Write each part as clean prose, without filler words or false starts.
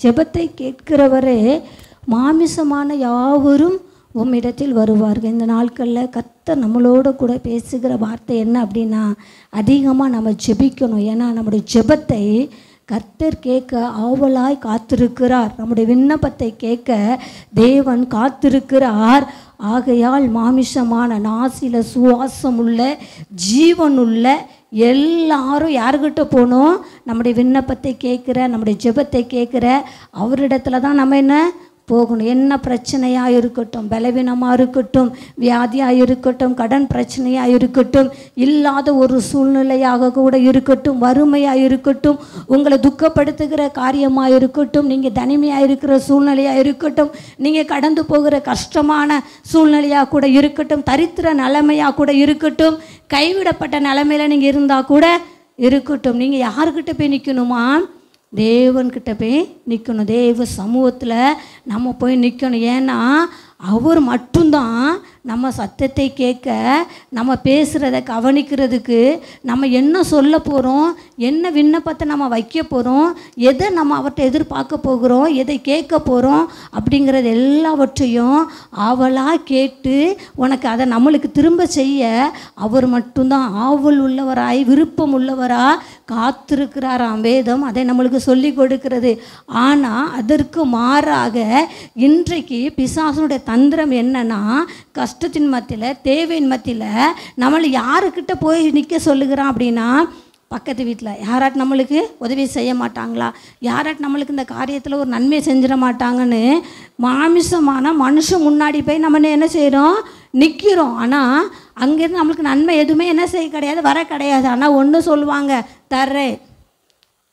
ஜெபத்தை கேட்கிறவரே மாமிசமான யாவரும் உம்மிடத்தில் வருவார்கள். இந்த நாட்களில் கர்த்தர் நம்மளோட கூட பேசுகிற வார்த்தை என்ன அப்படின்னா, அதிகமாக நம்ம ஜெபிக்கணும். ஏன்னா நம்முடைய ஜெபத்தை கர்த்தர் கேட்க ஆவலாய் காத்திருக்கிறார். நம்முடைய விண்ணப்பத்தை கேட்க தேவன் காத்திருக்கிறார். ஆகையால் மாமிசமான நாசில சுவாசம் உள்ள ஜீவனுள்ள எல்லாரும் யாருக்கிட்ட போகணும்? நம்முடைய விண்ணப்பத்தை கேட்குற, நம்முடைய ஜெபத்தை கேட்குற அவரிடத்துல தான் நம்ம என்ன போகணும். என்ன பிரச்சனையாக இருக்கட்டும், பலவீனமாக இருக்கட்டும், வியாதியாக இருக்கட்டும், கடன் பிரச்சனையாக இருக்கட்டும், இல்லாத ஒரு சூழ்நிலையாக கூட இருக்கட்டும், வறுமையாக இருக்கட்டும், உங்களை துக்கப்படுத்துகிற காரியமாக இருக்கட்டும், நீங்கள் தனிமையாக இருக்கிற சூழ்நிலையாக இருக்கட்டும், நீங்கள் கடந்து போகிற கஷ்டமான சூழ்நிலையாக கூட இருக்கட்டும், தரித்திர நிலைமையாக கூட இருக்கட்டும், கைவிடப்பட்ட நிலைமையில் நீங்கள் இருந்தால் கூட இருக்கட்டும், நீங்கள் யாருக்கிட்ட போய் நிற்கணுமா? தேவன்கிட்ட போய் நிற்கணும். தேவ சமூகத்தில் நம்ம போய் நிற்கணும். ஏன்னா அவர் மட்டும்தான் நம்ம சத்தத்தை கேட்க, நம்ம பேசுகிறத கவனிக்கிறதுக்கு, நம்ம என்ன சொல்ல போகிறோம், என்ன விண்ணப்பத்தை நம்ம வைக்க போகிறோம், எதை நம்ம அவர்கிட்ட எதிர்பார்க்க போகிறோம், எதை கேட்க போகிறோம் அப்படிங்கிறது எல்லாவற்றையும் ஆவலாக கேட்டு உனக்கு அதை நம்மளுக்கு திரும்ப செய்ய அவர் மட்டும்தான் ஆவல் உள்ளவராய் விருப்பம் உள்ளவராக காத்திருக்கிறாராம். வேதம் அதை நம்மளுக்கு சொல்லி கொடுக்கிறது. ஆனால் அதற்கு மாறாக இன்றைக்கு பிசாசனுடைய தந்திரம் என்னன்னா, கஷ்டத்தின் மத்தியில், தேவையின் மத்தியில் நம்மளை யாருக்கிட்ட போய் நிற்க சொல்லுகிறான் அப்படின்னா, பக்கத்து வீட்டில் யாராட்டு நம்மளுக்கு உதவி செய்ய மாட்டாங்களா, யாராட்டு நம்மளுக்கு இந்த காரியத்தில் ஒரு நன்மை செஞ்சிட மாட்டாங்கன்னு மாமிசமான மனுஷன் முன்னாடி போய் நம்ம என்ன செய்கிறோம்? நிற்கிறோம். ஆனால் அங்கேருந்து நம்மளுக்கு நன்மை எதுவுமே என்ன செய்ய கிடையாது, வர கிடையாது. ஆனால் ஒன்று சொல்லுவாங்க, தர்றேன்,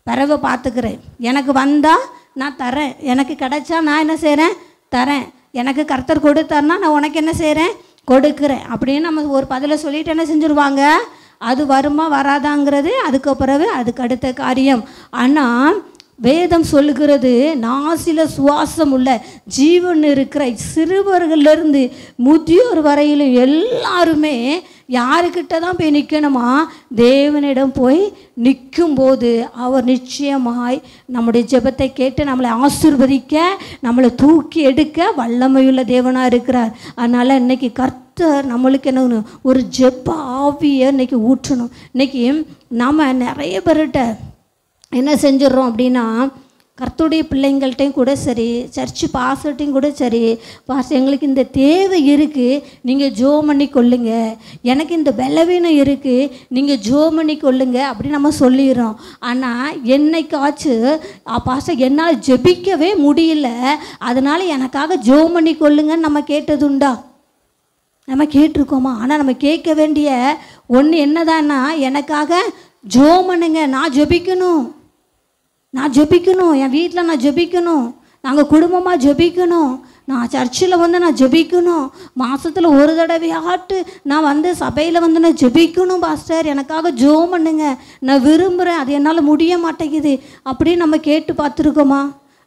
பிறவை பார்த்துக்கிறேன், எனக்கு வந்தால் நான் தரேன், எனக்கு கிடைச்சா நான் என்ன செய்கிறேன்? தரேன், எனக்கு கர்த்தர் கொடுத்தாருன்னா நான் உனக்கு என்ன செய்கிறேன்? கொடுக்குறேன் அப்படின்னு நம்ம ஒரு பதிலை சொல்லிட்டு என்ன செஞ்சுருவாங்க? அது வருமா வராதாங்கிறது அதுக்கு பிறகு அதுக்கு அடுத்த காரியம். ஆனால் வேதம் சொல்லுகிறது, நாசில சுவாசம் உள்ள ஜீவன் இருக்கிற சிறுவர்களிலிருந்து முதியோர் வரையிலும் எல்லாருமே யாருக்கிட்ட தான் போய் நிற்கணுமா? தேவனிடம் போய் நிற்கும்போது அவர் நிச்சயமாய் நம்முடைய ஜெபத்தை கேட்டு நம்மளை ஆசீர்வதிக்க, நம்மளை தூக்கி எடுக்க வல்லமையுள்ள தேவனாக இருக்கிறார். அதனால் இன்றைக்கி கர்த்தர் நம்மளுக்கு என்ன ஒரு ஜெப ஆவியை இன்றைக்கி ஊற்றணும். இன்றைக்கி நம்ம நிறைய பேர்கிட்ட என்ன செஞ்சிடறோம் அப்படின்னா, கர்த்தருடைய பிள்ளைங்கள்ட்டையும் கூட சரி, சர்ச்சு பாஸ்டர்ட்டையும் கூட சரி, பாஸ்டர் எங்களுக்கு இந்த தேவை இருக்குது, நீங்கள் ஜெபம் பண்ணி கொள்ளுங்க, எனக்கு இந்த பலவீனம் இருக்குது, நீங்கள் ஜெபம் பண்ணி கொள்ளுங்க அப்படின்னு நம்ம சொல்லிடுறோம். ஆனால் என்னைக்காச்சும் பாஸ்டர் என்னால் ஜெபிக்கவே முடியல, அதனால் எனக்காக ஜெபம் பண்ணி கொள்ளுங்கன்னு நம்ம கேட்டதுண்டா? நம்ம கேட்டிருக்கோமா? ஆனால் நம்ம கேட்க வேண்டிய ஒன்று என்னதான்னா, எனக்காக ஜெபம் பண்ணுங்க, நான் ஜெபிக்கணும், நான் ஜெபிக்கணும், என் வீட்டில் நான் ஜெபிக்கணும், நாங்கள் குடும்பமாக ஜெபிக்கணும், நான் சர்ச்சில் வந்து நான் ஜெபிக்கணும், மாதத்தில் ஒரு தடவையாட்டு நான் வந்து சபையில் வந்து நான் ஜெபிக்கணும் பாஸ்டர், எனக்காக ஜெபம் பண்ணுங்க, நான் விரும்புகிறேன், அது என்னால் முடிய மாட்டேங்குது அப்படின்னு நம்ம கேட்டு பார்த்துருக்கோமா?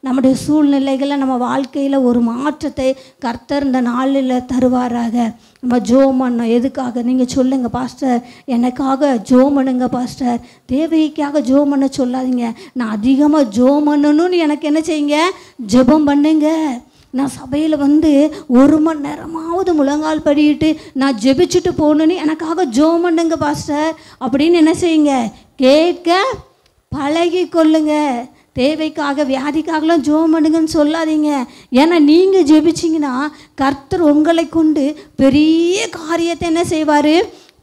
நம்முடைய சூழ்நிலைகளை நம்ம வாழ்க்கையில் ஒரு மாற்றத்தை கர்த்தர் இந்த நாளில் தருவாராக. நம்ம ஜெபம் பண்ணோம். எதுக்காக நீங்கள் சொல்லுங்கள் பாஸ்டர், எனக்காக ஜெபம் பண்ணுங்க பாஸ்டர், தேவைக்காக ஜெபம் பண்ண சொல்லாதீங்க, நான் அதிகமாக ஜெபம் பண்ணணும்னு எனக்கு என்ன செய்யுங்க? ஜெபம் பண்ணுங்க. நான் சபையில் வந்து 1 மணி நேரமாவது முழங்கால் படிக்கிட்டு நான் ஜெபிச்சுட்டு போகணுன்னு எனக்காக ஜெபம் பண்ணுங்க பாஸ்டர் அப்படின்னு என்ன செய்யுங்க? கேட்க பழகி கொள்ளுங்க. தேவைக்காக வியாதிக்காகலாம் ஜெபம் பண்ணுங்கன்னு சொல்லாதீங்க. ஏன்னா நீங்கள் ஜெபிச்சிங்கன்னா கர்த்தர் உங்களை கொண்டு பெரிய காரியத்தை என்ன செய்வார்?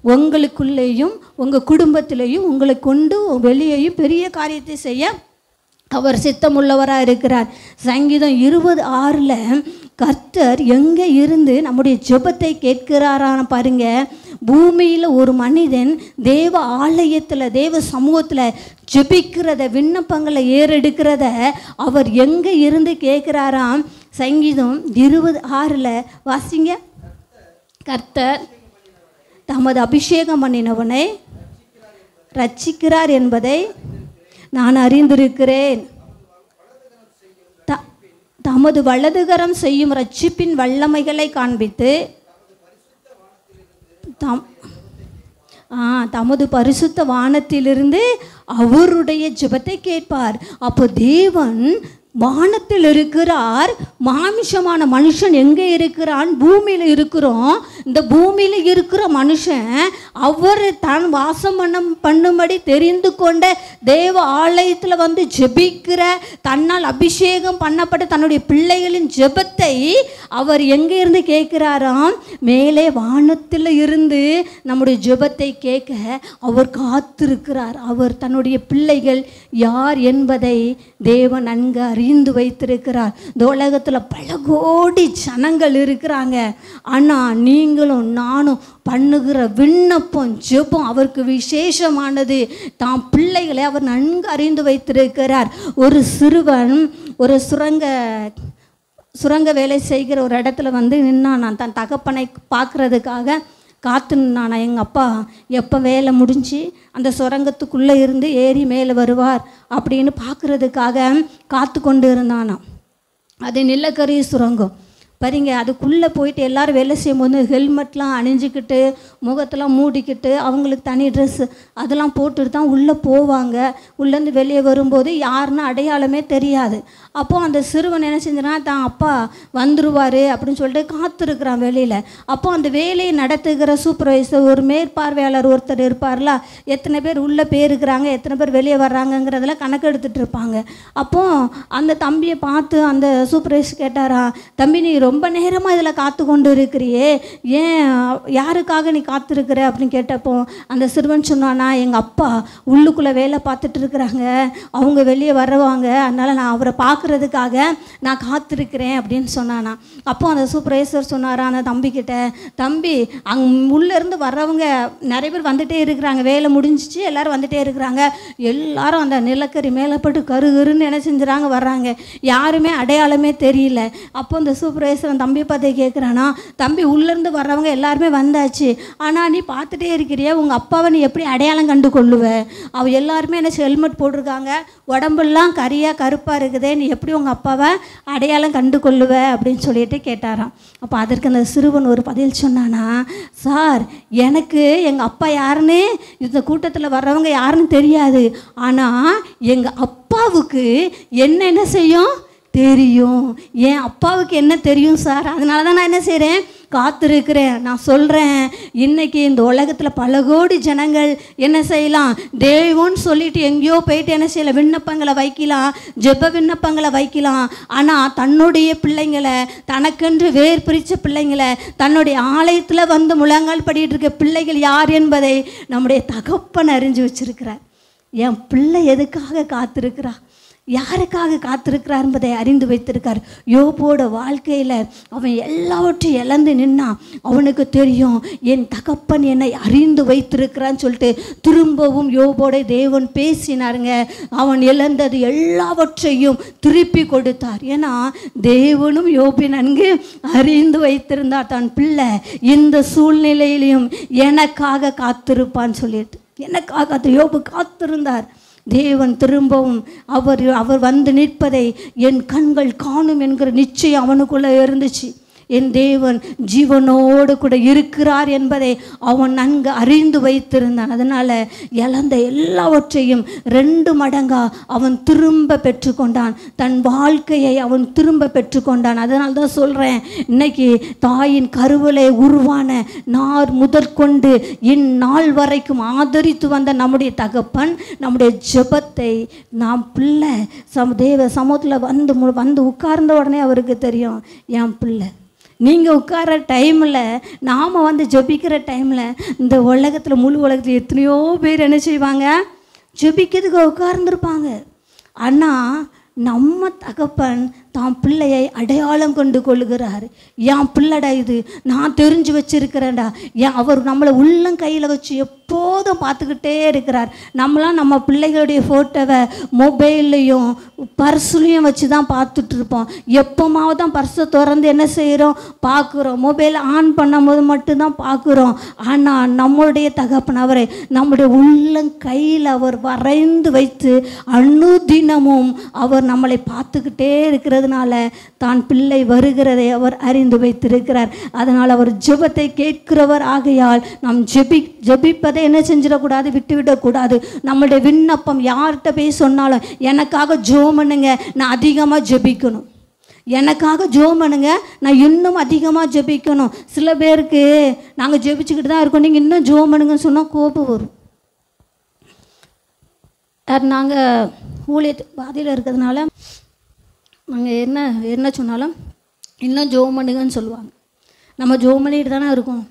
உங்களுக்குள்ளேயும் உங்கள் குடும்பத்திலையும் உங்களை கொண்டு வெளியேயும் பெரிய காரியத்தை செய்ய அவர் சித்தமுள்ளவராக இருக்கிறார். சங்கீதம் 20:6 கர்த்தர் எங்கே இருந்து நம்முடைய ஜெபத்தை கேட்கிறாரான்னு பாருங்க. பூமியில் ஒரு மனிதன் தேவ ஆலயத்தில், தேவ சமூகத்தில் ஜெபிக்கிறத, விண்ணப்பங்களை ஏறெடுக்கிறத அவர் எங்கே இருந்து கேட்குறாராம்? சங்கீதம் 20:6 வாசிங்க. கர்த்தர் தமது அபிஷேகம் பண்ணினவனை ரட்சிக்கிறார் என்பதை நான் அறிந்திருக்கிறேன். தமது வலதுகரம் செய்யும் ரட்சிப்பின் வல்லமைகளை காண்பித்து தமது பரிசுத்த வானத்திலிருந்து அவருடைய ஜெபத்தை கேட்பார். அப்போ தேவன் வானத்தில் இருக்கிறார், மாமிசமான மனுஷன் எங்கே இருக்கிறான்? பூமியில் இருக்கிறோம். இந்த பூமியில் இருக்கிற மனுஷன் அவர் தான் வாசம் பண்ணும்படி தெரிந்து கொண்ட தேவ ஆலயத்தில் வந்து ஜெபிக்கிற, தன்னால் அபிஷேகம் பண்ணப்பட்ட தன்னுடைய பிள்ளைகளின் ஜெபத்தை அவர் எங்கே இருந்து கேட்கிறாராம்? மேலே வானத்தில் இருந்து நம்முடைய ஜெபத்தை கேட்க அவர் காத்திருக்கிறார். அவர் தன்னுடைய பிள்ளைகள் யார் என்பதை தேவன் நன்கு அறிந்து வைத்திருக்கிறார். இந்த உலகத்தில் பல கோடி ஜனங்கள் இருக்கிறாங்க. ஆனால் நீங்களும் நானும் பண்ணுகிற விண்ணப்பம் ஜெபம் அவருக்கு விசேஷமானது. தாம் பிள்ளைகளை அவர் நன்கு அறிந்து வைத்திருக்கிறார். ஒரு சிறுவன் ஒரு சுரங்க வேலை செய்கிற ஒரு இடத்துல வந்து நின்னான். தன் தகப்பனை பார்க்குறதுக்காக காத்து நின்னானா. எங்கள் அப்பா எப்போ வேலை முடிஞ்சு அந்த சுரங்கத்துக்குள்ளே இருந்து ஏறி மேலே வருவார் அப்படின்னு பார்க்குறதுக்காக காத்து கொண்டு இருந்தானா. அது நிலக்கரி சுரங்கம் பாருங்க. அதுக்குள்ளே போயிட்டு எல்லோரும் வேலை செய்யும்போது ஹெல்மெட்லாம் அணிஞ்சிக்கிட்டு முகத்தெல்லாம் மூடிக்கிட்டு அவங்களுக்கு தனி ட்ரெஸ்ஸு அதெல்லாம் போட்டுட்டு தான் உள்ளே போவாங்க. உள்ளேருந்து வெளியே வரும்போது யாருன்னு அடையாளமே தெரியாது. அப்போது அந்த சிறுவன் என்ன செஞ்சானா, தான் அப்பா வந்துடுவார் அப்படின்னு சொல்லிட்டு காத்திருக்கிறான் வெளியில். அப்போது அந்த வேலையை நடத்துகிற சூப்பர்வைசர், ஒரு மேற்பார்வையாளர் ஒருத்தர் இருப்பார்ல, எத்தனை பேர் உள்ளே போயிருக்கிறாங்க எத்தனை பேர் வெளியே வர்றாங்கங்கிறதெல்லாம் கணக்கு எடுத்துகிட்டு இருப்பாங்க. அப்போது அந்த தம்பியை பார்த்து அந்த சூப்பர்வைசர் கேட்டாரா, தம்பி நீ ரொம்ப நேரமாக இதில் காத்து கொண்டு இருக்கிறியே, ஏன் யாருக்காக நீ காத்திருக்கிற அப்படின்னு கேட்டப்போ அந்த சிறுவன் சொன்னானா, எங்கள் அப்பா உள்ளுக்குள்ளே வேலை பார்த்துட்டு இருக்கிறாங்க, அவங்க வெளியே வருவாங்க, அதனால் நான் அவரை பார்க்குறதுக்காக நான் காத்திருக்கிறேன் அப்படின்னு சொன்னானா. அப்போ அந்த சூப்பர்வைசர் சொன்னாரா அந்த தம்பிக்கிட்ட, தம்பி உள்ளேருந்து வர்றவங்க நிறைய பேர் வந்துகிட்டே இருக்கிறாங்க, வேலை முடிஞ்சிச்சு எல்லோரும் வந்துகிட்டே இருக்கிறாங்க, எல்லாரும் அந்த நிலக்கரி மேலேப்பட்டு கருன்னு என்ன செஞ்சுறாங்க வர்றாங்க, யாருமே அடையாளமே தெரியல. அப்போ அந்த சூப்பர்வைசர் தம்பி பார்த்து கேட்குறானா, தம்பி உள்ளேருந்து வர்றவங்க எல்லாருமே வந்தாச்சு, ஆனால் நீ பார்த்துட்டே இருக்கிறிய, உங்கள் அப்பாவை நீ எப்படி அடையாளம் கண்டு கொள்ளுவ? அவள் எல்லாருமே என்ன ஹெல்மெட் போட்டிருக்காங்க, உடம்பெல்லாம் கரியாக கருப்பாக இருக்குதே, நீ எப்படி உங்கள் அப்பாவை அடையாளம் கண்டு கொள்ளுவ அப்படின்னு சொல்லிட்டு கேட்டாராம். அப்போ அதற்கு அந்த சிறுவன் ஒரு பதில் சொன்னானா, சார் எனக்கு எங்கள் அப்பா யாருன்னு இந்த கூட்டத்தில் வர்றவங்க யாருன்னு தெரியாது, ஆனால் எங்கள் அப்பாவுக்கு என்ன செய்யும் தெரியும். என் அப்பாவுக்கு என்ன தெரியும் சார், அதனால தான் நான் என்ன செய்கிறேன், காத்திருக்கிறேன். நான் சொல்கிறேன், இன்றைக்கி இந்த உலகத்தில் பல கோடி ஜனங்கள் என்ன செய்யலாம், தேவன்னு சொல்லிட்டு எங்கேயோ போயிட்டு என்ன செய்யலாம், விண்ணப்பங்களை வைக்கலாம், ஜெப விண்ணப்பங்களை வைக்கலாம். ஆனால் தன்னுடைய பிள்ளைங்களை, தனக்கென்று வேர் பிரித்த பிள்ளைங்களை, தன்னுடைய ஆலயத்தில் வந்து முழங்கால் படிட்டு இருக்க பிள்ளைகள் யார் என்பதை நம்முடைய தகப்பன் அறிஞ்சு வச்சிருக்கிறார். என் பிள்ளை எதுக்காக காத்திருக்கிறா, யாருக்காக காத்திருக்கிறார் என்பதை அறிந்து வைத்திருக்கார். யோபோட வாழ்க்கையில் அவன் எல்லாவற்றையும் இழந்து நின்னான். அவனுக்கு தெரியும் என் தகப்பன் என்னை அறிந்து வைத்திருக்கிறான்னு சொல்லிட்டு திரும்பவும் யோபோட தேவன் பேசினாருங்க. அவன் இழந்தது எல்லாவற்றையும் திருப்பி கொடுத்தார். ஏன்னா தேவனும் யோபை நன்கு அறிந்து வைத்திருந்தார், தன் பிள்ளை இந்த சூழ்நிலையிலையும் எனக்காக காத்திருப்பான்னு சொல்லிட்டு. எனக்காக யோபு காத்திருந்தார். தேவன் திரும்பவும் அவர் வந்து நிற்பதை என் கண்கள் காணும் என்கிற நிச்சயம் அவனுக்குள்ளே இருந்துச்சு. என் தேவன் ஜீவனோடு கூட இருக்கிறார் என்பதை அவன் நன்கு அறிந்து வைத்திருந்தான். அதனால் இழந்த எல்லாவற்றையும் 2 மடங்கா அவன் திரும்ப பெற்றுக்கொண்டான். தன் வாழ்க்கையை அவன் திரும்ப பெற்றுக்கொண்டான். அதனால தான் சொல்கிறேன், இன்னைக்கு தாயின் கருவிலே உருவான நார் முதற்கொண்டு இந்நாள் வரைக்கும் ஆதரித்து வந்த நம்முடைய தகப்பன் நம்முடைய ஜெபத்தை நாம் பிள்ளை தேவ சமூகத்தில் வந்து உட்கார்ந்த உடனே அவருக்கு தெரியும், என் பிள்ளை நீங்கள் உட்கார டைமில், நாம் வந்து ஜெபிக்கிற டைமில் இந்த உலகத்தில் முழு உலகத்தில் எத்தனையோ பேர் என்ன செய்வாங்க, ஜெபிக்கிறதுக்கு உட்கார்ந்துருப்பாங்க. ஆனால் நம்ம தகப்பன் தான் பிள்ளையை அடையாளம் கொண்டு கொள்ளுகிறார். என் பிள்ளைடா இது, நான் தெரிஞ்சு வச்சிருக்கிறேன்டா. அவர் நம்மளை உள்ளங்கையில் வச்சு எப்போதும் பார்த்துக்கிட்டே இருக்கிறார். நம்மளாம் நம்ம பிள்ளைகளுடைய ஃபோட்டோவை மொபைல்லையும் பர்ஸ்லையும் வச்சு தான் பார்த்துட்ருப்போம். எப்போமாவது தான் பர்ஸை திறந்து என்ன செய்கிறோம், பார்க்குறோம். மொபைல் ஆன் பண்ணும்போது மட்டும்தான் பார்க்குறோம். ஆனால் நம்மளுடைய தகப்பன் அவரை நம்முடைய உள்ளங்கையில் அவர் வரைந்து வைத்து அனுதினமும் அவர் நம்மளை பார்த்துக்கிட்டே இருக்கிறது இருக்கிறதுனால தான் பிள்ளை வருகிறதை அவர் அறிந்து வைத்திருக்கிறார். அதனால் அவர் ஜெபத்தை கேட்கிறவர் ஆகையால் நாம் ஜெபிப்பதை என்ன செஞ்சிடக்கூடாது, விட்டுவிடக்கூடாது. நம்மளுடைய விண்ணப்பம் யார்கிட்ட போய் சொன்னாலும் எனக்காக ஜெபம் பண்ணுங்க, நான் அதிகமாக ஜெபிக்கணும், எனக்காக ஜெபம் பண்ணுங்க, நான் இன்னும் அதிகமாக ஜெபிக்கணும். சில பேருக்கு நாங்கள் ஜெபிச்சுக்கிட்டு தான் இருக்கோம், நீங்கள் இன்னும் ஜெபம் பண்ணுங்கன்னு சொன்னால் கோபம் வரும். நாங்கள் ஊழியத்து பாதியில் இருக்கிறதுனால நாங்கள் என்ன சொன்னாலும் இன்னும் ஜெபம் பண்ணுங்கன்னு சொல்லுவாங்க. நம்ம ஜெபம் பண்ணிட்டு தானே இருக்கோம்.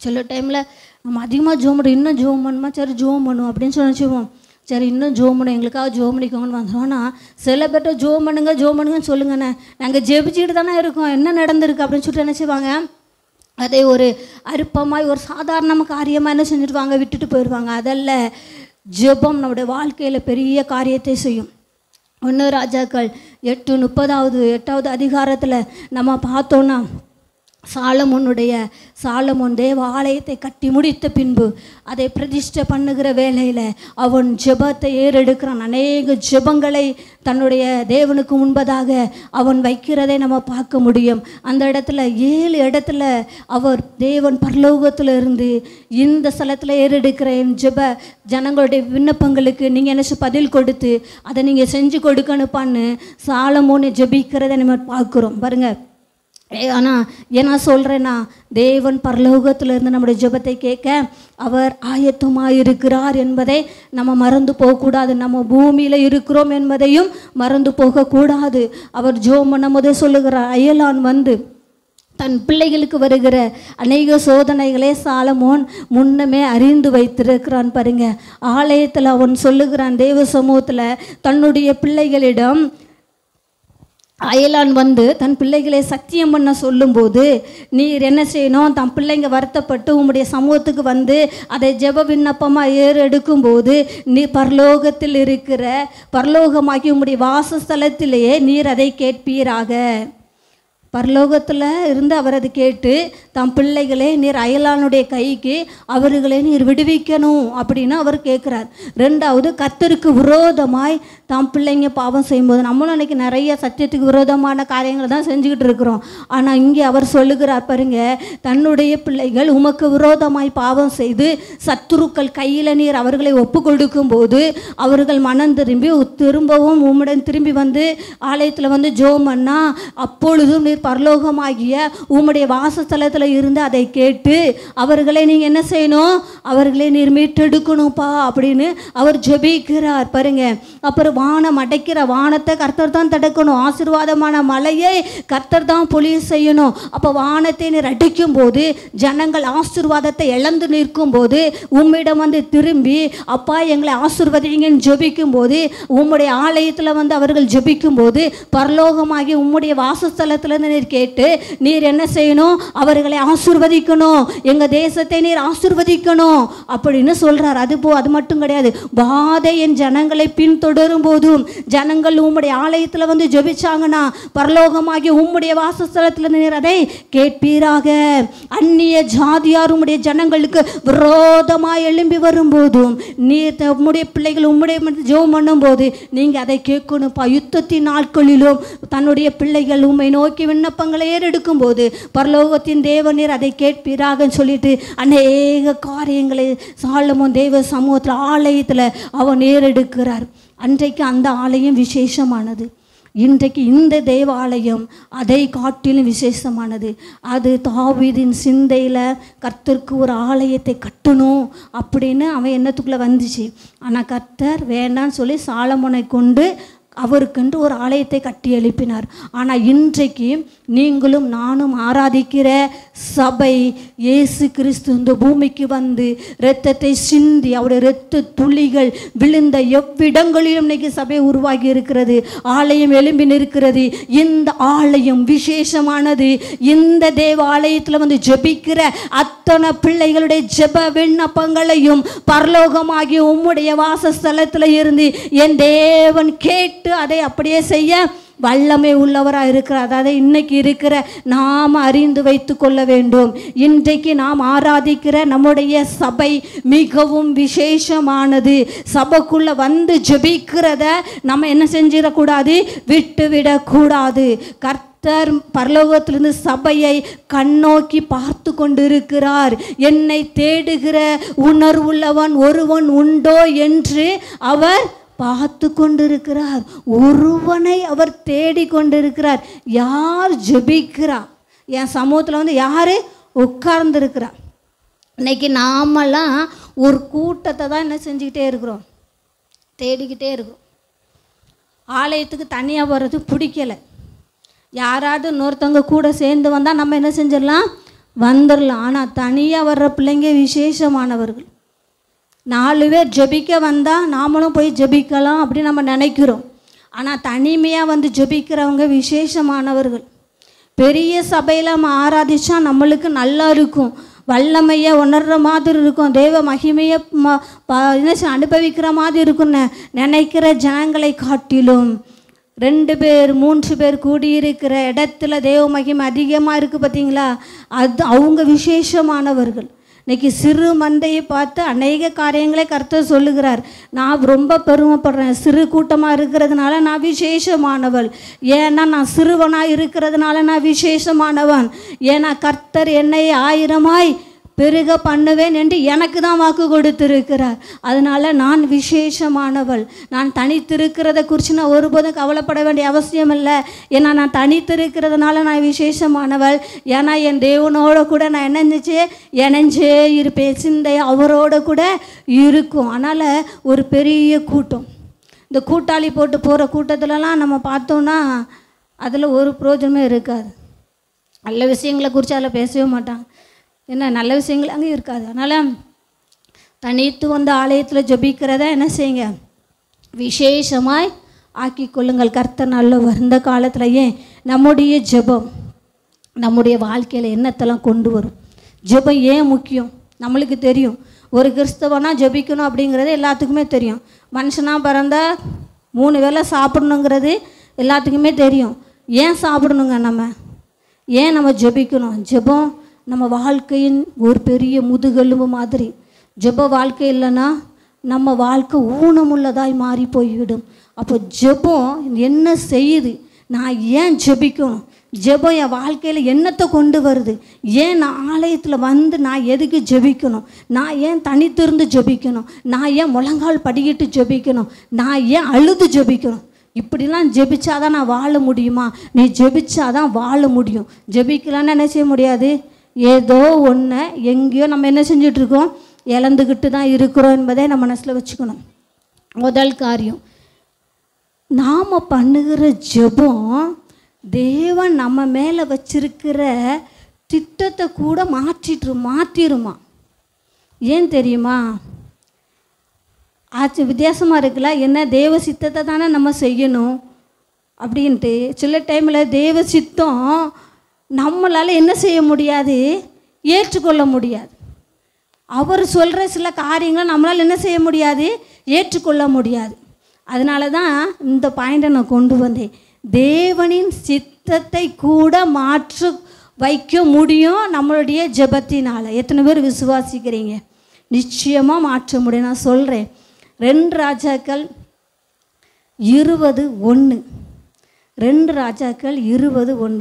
சில டைமில் நம்ம அதிகமாக ஜெபம் பண்ணுவோம், இன்னும் ஜெபம் பண்ணுமா, சரி ஜெபம் பண்ணுவோம் அப்படின்னு நினச்சிவோம். சரி இன்னும் ஜெபம் பண்ணும், எங்களுக்காக ஜெபம் பண்ணிக்கோங்கன்னு வந்தோன்னா சில பேர்ட்ட ஜெபம் பண்ணுங்கன்னு சொல்லுங்கண்ணே, நாங்கள் ஜெபிச்சுக்கிட்டு தானே இருக்கோம், என்ன நடந்திருக்கு அப்படின்னு சொல்லிட்டு என்ன செய்வாங்க, அதே ஒரு அற்பமாய் ஒரு சாதாரண காரியமாக என்ன செஞ்சுருவாங்க, விட்டுட்டு போயிடுவாங்க. அதல்ல, ஜெபம் நம்முடைய வாழ்க்கையில் பெரிய காரியத்தை செய்யும். 1 ராஜாக்கள் 8:30 அதிகாரத்தில் நம்ம பார்த்தோன்னா சாலமோன் தேவ ஆலயத்தை கட்டி முடித்த பின்பு அதை பிரதிஷ்டை பண்ணுகிற வேளையில் அவன் ஜெபத்தை ஏறெடுக்கிறான். அநேக ஜெபங்களை தன்னுடைய தேவனுக்கு முன்பதாக அவன் வைக்கிறதை நம்ம பார்க்க முடியும். அந்த இடத்துல 7 இடத்துல அவர் தேவன் பரலோகத்தில் இருந்து இந்த ஸ்தலத்தில் ஏறெடுக்கிற என் ஜெப ஜனங்களுடைய விண்ணப்பங்களுக்கு நீங்கள் என்ன பதில் கொடுத்து அதை நீங்கள் செஞ்சு கொடுக்கணுப்பான்னு சாலமோனை ஜெபிக்கிறதை நம்ம பார்க்குறோம் பாருங்கள். ஆனால் ஏன்னா சொல்கிறேன்னா, தேவன் பரலோகத்திலிருந்து நம்முடைய ஜெபத்தை கேட்க அவர் ஆயத்தமாக இருக்கிறார் என்பதை நம்ம மறந்து போகக்கூடாது. நம்ம பூமியில் இருக்கிறோம் என்பதையும் மறந்து போகக்கூடாது. அவர் ஜெபம் பண்ணும் போதே சொல்லுகிறார், அயலான் வந்து தன் பிள்ளைகளுக்கு வருகிற அநேக சோதனைகளே சாலமோன் முன்னமே அறிந்து வைத்திருக்கிறான் பாருங்க. ஆலயத்தில் அவன் சொல்லுகிறான், தேவ சமூகத்தில் தன்னுடைய பிள்ளைகளிடம் அயலான் வந்து தன் பிள்ளைகளை சத்தியம் பண்ண சொல்லும்போது, நீர் என்ன செய்யணும், தன் பிள்ளைங்க வருத்தப்பட்டு உம்முடைய சமூகத்துக்கு வந்து அதை ஜெப விண்ணப்பமாக ஏறெடுக்கும்போது நீ பரலோகத்தில் இருக்கிற பரலோகமாகி உம்முடைய வாசஸ்தலத்திலேயே நீர் அதை கேட்பீராக. பரலோகத்தில் இருந்து அவர் அதை கேட்டு தம் பிள்ளைகளே நீர் அயலானுடைய கைக்கு அவர்களை நீர் விடுவிக்கணும் அப்படின்னு அவர் கேட்குறார். 2வது, கர்த்தருக்கு விரோதமாய் தம் பிள்ளைங்க பாவம் செய்யும்போது, நம்மளும் அன்றைக்கி நிறைய சத்தியத்துக்கு விரோதமான காரியங்களை தான் செஞ்சுக்கிட்டு இருக்கிறோம். ஆனால் இங்கே அவர் சொல்லுகிறார் பாருங்க, தன்னுடைய பிள்ளைகள் உமக்கு விரோதமாய் பாவம் செய்து சத்துருக்கள் கையில் நீர் அவர்களை ஒப்பு கொடுக்கும்போது அவர்கள் மனம் திரும்பவும் உம்முடன் திரும்பி வந்து ஆலயத்தில் வந்து ஜெபம் பண்ணா, அப்பொழுதும் நீர் பரலோகமாகிய உம்முடைய வாசஸ்தலத்தில் இருந்து அதை கேட்டு அவர்களை நீங்கள் என்ன செய்யணும், அவர்களை நீர் மீட்டெடுக்கணும்ப்பா அப்படின்னு அவர் ஜெபிக்கிறார் பாருங்க. அப்புறம் வானம் அடைக்கிற வானத்தை கர்த்தர் தான் தடுக்கணும், ஆசீர்வாதமான மழையை கர்த்தர் தான் பொழிய செய்யணும். அப்போ வானத்தை நீர் அடிக்கும் போது ஜனங்கள் ஆசீர்வாதத்தை இழந்து நிற்கும் போது உம்மிடம் வந்து திரும்பி அப்பா எங்களை ஆசீர்வதிங்கன்னு ஜெபிக்கும் போது, உம்முடைய ஆலயத்தில் வந்து அவர்கள் ஜெபிக்கும் போது பரலோகமாகி உம்முடைய வாசஸ்தலத்தில் நீர் கேட்டு நீர் என்ன செய்யணும், அவர்களை ஆசீர்வதிக்கணும், எங்கள் தேசத்தை நீர் ஆசீர்வதிக்கணும் அப்படின்னு சொல்கிறார். அது மட்டும் கிடையாது, வாதை என் ஜனங்களை பின்தொடரும் போதும் ஜனங்கள் உம்முடைய ஆலயத்தில் வந்து ஜெபிச்சாங்கன்னா பரலோகமாகி உம்முடைய வாசஸ்தலத்தில் நீர் அதை கேட்பீராக. அந்நிய ஜாதியார் உம்முடைய ஜனங்களுக்கு விரோதமாக எழும்பி வரும்போதும் நீர் உம்முடைய பிள்ளைகள் உம்முடைய ஜெபம் பண்ணும் போது நீங்கள் அதை கேட்கணும்ப்பா. யுத்தத்தின் நாட்களிலும் தன்னுடைய பிள்ளைகள் உம்மை நோக்கி விண்ணப்பங்களை ஏறெடுக்கும் போது பரலோகத்தின் தேவநீர் அதை கேட்பீராக சொல்லிட்டு அநேக காரியங்களை சாலமோன் தேவ சமூகத்தில் ஆலயத்தில் அவன் ஏறெடுக்கிறார். அன்றைக்கு அந்த ஆலயம் விசேஷமானது. இன்றைக்கு இந்த தேவாலயம் அதை காட்டிலும் விசேஷமானது. அது தாவீதின் சிந்தையில் கர்த்தருக்கு ஒரு ஆலயத்தை கட்டணும் அப்படின்னு அவன் எண்ணத்துக்குள்ளே வந்துச்சு. ஆனால் கர்த்தர் வேண்டான்னு சொல்லி சாலமோனை கொண்டு அவருக்கென்று ஒரு ஆலயத்தை கட்டி எழுப்பினார். ஆனால் இன்றைக்கு நீங்களும் நானும் ஆராதிக்கிற சபை இயேசு கிறிஸ்து இந்த பூமிக்கு வந்து இரத்தத்தை சிந்தி அவருடைய இரத்த துளிகள் விழுந்த எவ்விடங்களிலும் இன்னைக்கு சபை உருவாகி இருக்கிறது, ஆலயம் எழும்பி நிற்கிறது. இந்த ஆலயம் விசேஷமானது. இந்த தேவ ஆலயத்தில் வந்து ஜெபிக்கிற அத்தனை பிள்ளைகளுடைய ஜெப விண்ணப்பங்களையும் பரலோகமாகிய உம்முடைய வாசஸ்தலத்தில் இருந்து என் தேவன் கேட்டு அதை அப்படியே செய்ய வல்லமை உள்ளவராக இருக்கிறார். அதாவது இன்னைக்கு இருக்கிற நாம் அறிந்து வைத்து கொள்ள வேண்டும். இன்றைக்கு நாம் ஆராதிக்கிற நம்முடைய சபை மிகவும் விசேஷமானது. சபைக்குள்ள வந்து ஜெபிக்கிறத நம்ம என்ன செஞ்சிடக்கூடாது, விட்டுவிடக்கூடாது. கர்த்தர் பரலோகத்திலிருந்து சபையை கண்ணோக்கி பார்த்து கொண்டிருக்கிறார். என்னை தேடுகிற உணர்வுள்ளவன் ஒருவன் உண்டோ என்று அவர் பார்த்து கொண்டிருக்கிறார். ஒருவனை அவர் தேடி கொண்டிருக்கிறார். யார் ஜெபிக்கிறா? என் சமூகத்தில் வந்து யார் உட்கார்ந்துருக்கிறா? இன்னைக்கு நாமெல்லாம் ஒரு கூட்டத்தை தான் என்ன செஞ்சுக்கிட்டே இருக்கிறோம், தேடிக்கிட்டே இருக்கிறோம். ஆலயத்துக்கு தனியாக வர்றது பிடிக்கலை. யாராவது இன்னொருத்தவங்க கூட சேர்ந்து வந்தால் நம்ம என்ன செஞ்சிடலாம், வந்துடலாம். ஆனால் தனியாக வர்ற பிள்ளைங்க விசேஷமானவர்கள். 4 பேர் ஜெபிக்க வந்தால் நாமளும் போய் ஜெபிக்கலாம் அப்படின்னு நம்ம நினைக்கிறோம். ஆனால் தனிமையாக வந்து ஜெபிக்கிறவங்க விசேஷமானவர்கள். பெரிய சபையில் நம்ம ஆராதிச்சா நம்மளுக்கு நல்லா இருக்கும், வல்லமையை உணர்கிற மாதிரி இருக்கும், தேவ மகிமையை அனுபவிக்கிற மாதிரி இருக்குன்னு நினைக்கிற ஜனங்களை காட்டிலும் 2 பேர் 3 பேர் கூடியிருக்கிற இடத்துல தேவ மகிமை அதிகமாக இருக்குது பார்த்தீங்களா, அது அவங்க விசேஷமானவர்கள். இன்றைக்கி சிறு மந்தையை பார்த்து அநேக காரியங்களை கர்த்தர் சொல்லுகிறார். நான் ரொம்ப பெருமைப்படுறேன், சிறு கூட்டமாக இருக்கிறதுனால நான் விசேஷமானவள். ஏன்னா நான் சிறுவனாக இருக்கிறதுனால நான் விசேஷமானவன். ஏன்னா கர்த்தர் என்னை 1000ஆய் பெருக பண்ணுவேன் என்று எனக்கு தான் வாக்கு கொடுத்திருக்கிறார். அதனால் நான் விசேஷமானவள். நான் தனித்திருக்கிறத குறித்து நான் ஒருபோதும் கவலைப்பட வேண்டிய அவசியம் இல்லை. ஏன்னா நான் தனித்திருக்கிறதுனால நான் விசேஷமானவள். ஏன்னா என் தேவனோட கூட நான் இணைஞ்சே இருப்பேன், சிந்தை அவரோட கூட இருக்கும். அதனால் ஒரு பெரிய கூட்டம், இந்த கூட்டாளி போட்டு போகிற கூட்டத்திலலாம் நம்ம பார்த்தோன்னா அதில் ஒரு பிரயோஜனமே இருக்காது. நல்ல விஷயங்களை குறித்து அதில் பேசவே மாட்டாங்க. என்ன நல்ல விஷயங்கள் அங்கே இருக்காது. அதனால் தனித்து வந்து ஆலயத்தில் ஜெபிக்கிறத என்ன செய்யுங்க, விசேஷமாய் ஆக்கி கொள்ளுங்கள். கர்த்தர் நல்லவர். இந்த காலத்தில் ஏன் நம்முடைய ஜெபம் நம்முடைய வாழ்க்கையில் என்னத்தெல்லாம் கொண்டு வரும்? ஜெபம் ஏன் முக்கியம் நம்மளுக்கு தெரியும். ஒரு கிறிஸ்தவனாக ஜெபிக்கணும் அப்படிங்கிறது எல்லாத்துக்குமே தெரியும். மனுஷனாக பிறந்தால் 3 வேளை சாப்பிடணுங்கிறது எல்லாத்துக்குமே தெரியும். ஏன் சாப்பிடணுங்க? ஏன் நம்ம ஜெபிக்கணும்? ஜெபம் நம்ம வாழ்க்கையின் ஒரு பெரிய முதுகெலும்பு மாதிரி. ஜெப வாழ்க்கை இல்லைன்னா நம்ம வாழ்க்கை ஊனமுள்ளதாய் மாறி போய்விடும். அப்போ ஜெபம் என்ன செய்யுது? நான் ஏன் ஜெபிக்கணும்? ஜெபம் என் வாழ்க்கையில் என்னத்தை கொண்டு வருது? ஏன் நான் ஆலயத்தில் வந்து நான் எதுக்கு ஜெபிக்கணும்? நான் ஏன் தனித்திருந்து ஜெபிக்கணும்? நான் ஏன் முழங்கால் படிக்கிட்டு ஜெபிக்கணும்? நான் ஏன் அழுது ஜெபிக்கணும்? இப்படிலாம் ஜெபிச்சாதான் நான் வாழ முடியுமா? நீ ஜெபிச்சாதான் வாழ முடியும். ஜெபிக்கலான்னு என்ன செய்ய முடியாது. ஏதோ ஒன்று எங்கேயோ நம்ம என்ன செஞ்சிட்ருக்கோம், இழந்துக்கிட்டு தான் இருக்கிறோம் என்பதை நம்ம மனசில் வச்சுக்கணும். முதல் காரியம், நாம் பண்ணுகிற ஜெபம் தேவன் நம்ம மேலே வச்சிருக்கிற திட்டத்தை கூட மாற்றிடுமா. ஏன் தெரியுமா? ஆச்சு வித்தியாசமாக இருக்குல்ல. என்ன தேவ சித்தத்தை தானே நம்ம செய்யணும் அப்படின்ட்டு சில டைமில் தேவ சித்தம் நம்மளால் என்ன செய்ய முடியாது, ஏற்றுக்கொள்ள முடியாது. அவர் சொல்கிற சில காரியங்களை நம்மளால் என்ன செய்ய முடியாது, ஏற்றுக்கொள்ள முடியாது. அதனால தான் இந்த பாயிண்டை நான் கொண்டு வந்தேன். தேவனின் சித்தத்தை கூட மாற்ற வைக்க முடியும் நம்மளுடைய ஜெபத்தினால். எத்தனை பேர் விசுவாசிக்கிறீங்க? நிச்சயமாக மாற்ற முடியும். நான் சொல்கிறேன். 2 ராஜாக்கள் 20:1. 2 ராஜாக்கள் 20:1.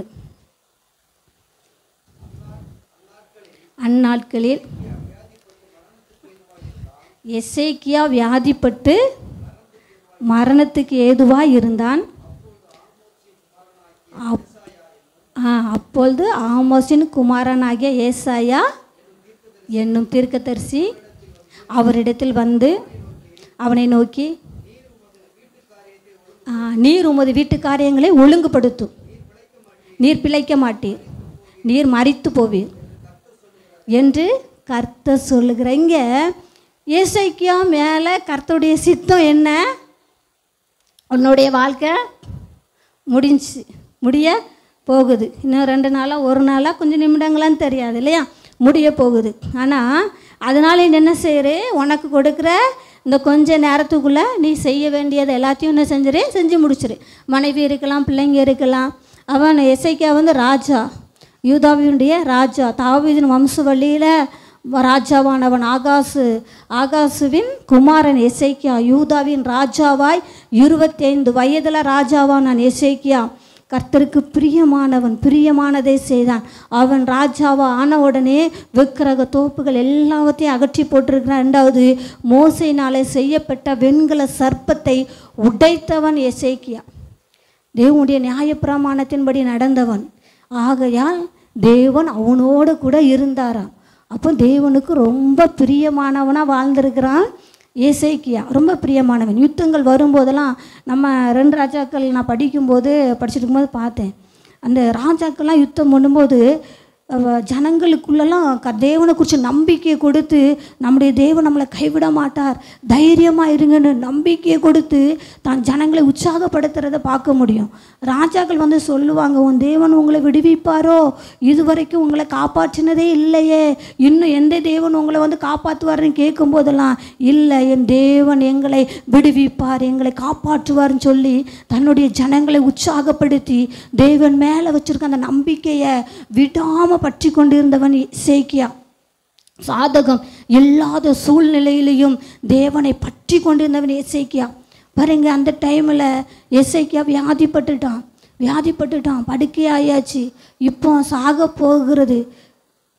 அந்நாட்களில் எசேக்கியா வியாதிப்பட்டு மரணத்துக்கு ஏதுவாக இருந்தான். அப்பொழுது ஆமோஸின் குமாரனாகிய ஏசாயா என்னும் தீர்க்கதரிசி அவரிடத்தில் வந்து அவனை நோக்கி, நீர் உமது வீட்டு காரியங்களை ஒழுங்குபடுத்தும், நீர் பிழைக்க மாட்டீர், நீர் மரித்து போவீர் என்று கர்த்தர் சொல்லுகிற. இங்கே எசேக்கியா மேலே கர்த்தருடைய சித்தம் என்ன? உன்னுடைய வாழ்க்கை முடிய போகுது. இன்னும் 2 நாளாக 1 நாளாக கொஞ்சம் நிமிடங்களான்னு தெரியாது இல்லையா, முடிய போகுது. ஆனால் அதனால் என்ன செய்கிற, உனக்கு கொடுக்குற இந்த கொஞ்ச நேரத்துக்குள்ளே நீ செய்ய வேண்டியதை எல்லாத்தையும் என்ன செஞ்சு முடிச்சிரு. மனைவி இருக்கலாம், பிள்ளைங்க இருக்கலாம். அவன் எசேக்கியா வந்து ராஜா, யூதாவினுடைய ராஜா, தாவீதின் வம்ச வழியில் ராஜாவானவன். ஆகாசுவின் குமாரன் எசேக்கியா யூதாவின் ராஜாவாய் 25 வயதில் ராஜாவானான் எசேக்கியா. கர்த்தருக்கு பிரியமானதை செய்தான். அவன் ராஜாவா ஆன உடனே விக்கிரக தோப்புகள் எல்லாத்தையும் அகற்றி போட்டிருக்கிறான். 2வது, மோசையினாலே செய்யப்பட்ட வெண்கல சர்ப்பத்தை உடைத்தவன் எசேக்கியா. தேவனுடைய நியாயப்பிரமாணத்தின்படி நடந்தவன். ஆகையால் தேவன் அவனோடு கூட இருந்தாராம். அப்போ தேவனுக்கு ரொம்ப பிரியமானவனாக வாழ்ந்திருக்கிறான் எசேக்கியா, ரொம்ப பிரியமானவன். யுத்தங்கள் வரும்போதெல்லாம் நம்ம 2 ராஜாக்கள் நான் படிச்சுட்டு இருக்கும்போது பார்த்தேன். அந்த ராஜாக்கள்லாம் யுத்தம் பண்ணும்போது ஜனங்களுக்குள்ளெல்லாம் தேவனை குறித்து நம்பிக்கையை கொடுத்து, நம்முடைய தேவன் நம்மளை கைவிட மாட்டார், தைரியமாக இருங்கன்னு நம்பிக்கையை கொடுத்து தான் ஜனங்களை உற்சாகப்படுத்துறதை பார்க்க முடியும். ராஜாக்கள் வந்து சொல்லுவாங்க, உன் தேவன் உங்களை விடுவிப்பாரோ, இதுவரைக்கும் உங்களை காப்பாற்றினதே இல்லையே, இன்னும் எந்த தேவன் உங்களை வந்து காப்பாற்றுவார்னு கேட்கும்போதெல்லாம், இல்லை என் தேவன் எங்களை விடுவிப்பார், எங்களை காப்பாற்றுவார்னு சொல்லி தன்னுடைய ஜனங்களை உற்சாகப்படுத்தி தேவன் மேலே வச்சுருக்க அந்த நம்பிக்கையை விடாமல் பற்றி கொண்டிருந்தவன் எசேக்கியா. சாதகம் இல்லாத சூழ்நிலையிலையும் தேவனை பற்றி கொண்டிருந்தவன் எசேக்கியா. பாருங்க, அந்த டைமில் எசேக்கியா வியாதிப்பட்டுட்டான், படுக்கையாயாச்சு, இப்போ சாக போகிறது.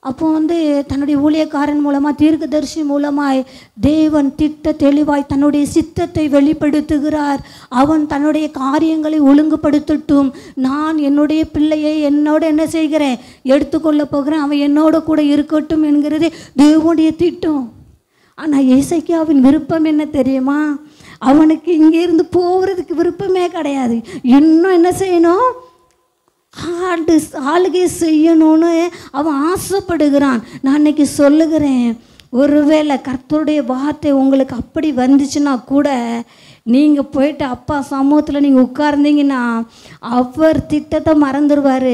அப்போ வந்து தன்னுடைய ஊழியக்காரன் மூலமாக, தீர்க்கதரிசி மூலமாய் தேவன் தெளிவாய் தன்னுடைய சித்தத்தை வெளிப்படுத்துகிறார். அவன் தன்னுடைய காரியங்களை ஒழுங்குபடுத்தட்டும், நான் என்னுடைய பிள்ளையை என்னோட என்ன செய்கிறேன், எடுத்துக்கொள்ள போகிறேன், அவன் என்னோட கூட இருக்கட்டும் என்கிறது தேவனுடைய திட்டம். ஆனால் எசேக்கியாவின் விருப்பம் என்ன தெரியுமா? அவனுக்கு இங்கேருந்து போகிறதுக்கு விருப்பமே கிடையாது. இன்னும் என்ன செய்யணும், ஆளுகை செய்யணும்னு அவன் ஆசைப்படுகிறான். நான் இன்னைக்கு சொல்லுகிறேன், ஒருவேளை கர்த்தருடைய வார்த்தை உங்களுக்கு அப்படி வந்துச்சுன்னா கூட நீங்கள் போயிட்டு அப்பா சமூகத்தில் நீங்கள் உட்கார்ந்தீங்கன்னா அவர் திட்டத்தை மறந்துடுவார்,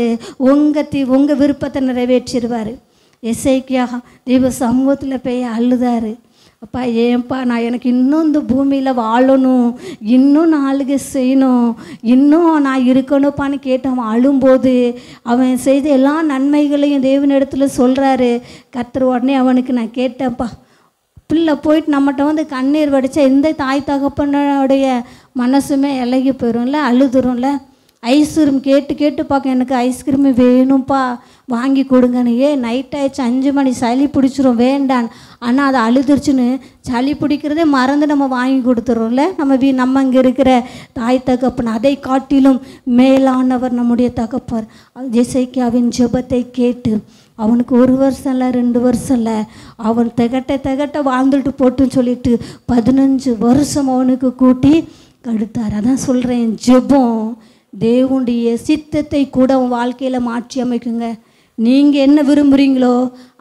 உங்கள் விருப்பத்தை நிறைவேற்றிடுவார். எசேக்கியா தெய்வ சமூகத்தில் போய் அழுதாரு. அப்பா ஏன்பா, நான் எனக்கு இன்னும் இந்த பூமியில் வாழணும், இன்னும் நாளுக்கு செய்யணும், இன்னும் நான் இருக்கணும்ப்பான்னு கேட்டு அவன் அழும்போது அவன் செய்த எல்லா நன்மைகளையும் தேவனிடத்தில் சொல்கிறாரு. கர்த்தர் உடனே அவனுக்கு, நான் கேட்டேன்ப்பா, பிள்ளை போயிட்டு நம்மகிட்ட வந்து கண்ணீர் வடித்தா எந்த தாய் தகப்பனுடைய மனசுமே இலகி போயிடும்ல, அழுதுரும்ல. ஐஸ்கிரீம் கேட்டு பார்க்க, எனக்கு ஐஸ்கிரீமு வேணும்ப்பா வாங்கி கொடுங்கன்னு. நைட் ஆயிடுச்சு, 5 மணி, சளி பிடிச்சிரும் வேண்டான். ஆனால் அதை அழுதுருச்சுன்னு சளி பிடிக்கிறதே மறந்து நம்ம வாங்கி கொடுத்துறோம்ல. நம்ம இங்கே இருக்கிற தாய் தகப்பன் அதை காட்டிலும் மேலானவர் நம்முடைய தகப்பர். எசேக்கியாவின் ஜெபத்தை கேட்டு அவனுக்கு 1 வருஷம் இல்லை, 2 வருஷம் இல்லை, அவன் திகட்ட வாழ்ந்துட்டு போட்டுன்னு சொல்லிட்டு 15 வருஷம் அவனுக்கு கூட்டி கடுத்தார். அதான் சொல்கிறேன், ஜெபம் தேவனுடைய சித்தத்தை கூட உன் வாழ்க்கையில் மாற்றி அமைக்குங்க. நீங்கள் என்ன விரும்புகிறீங்களோ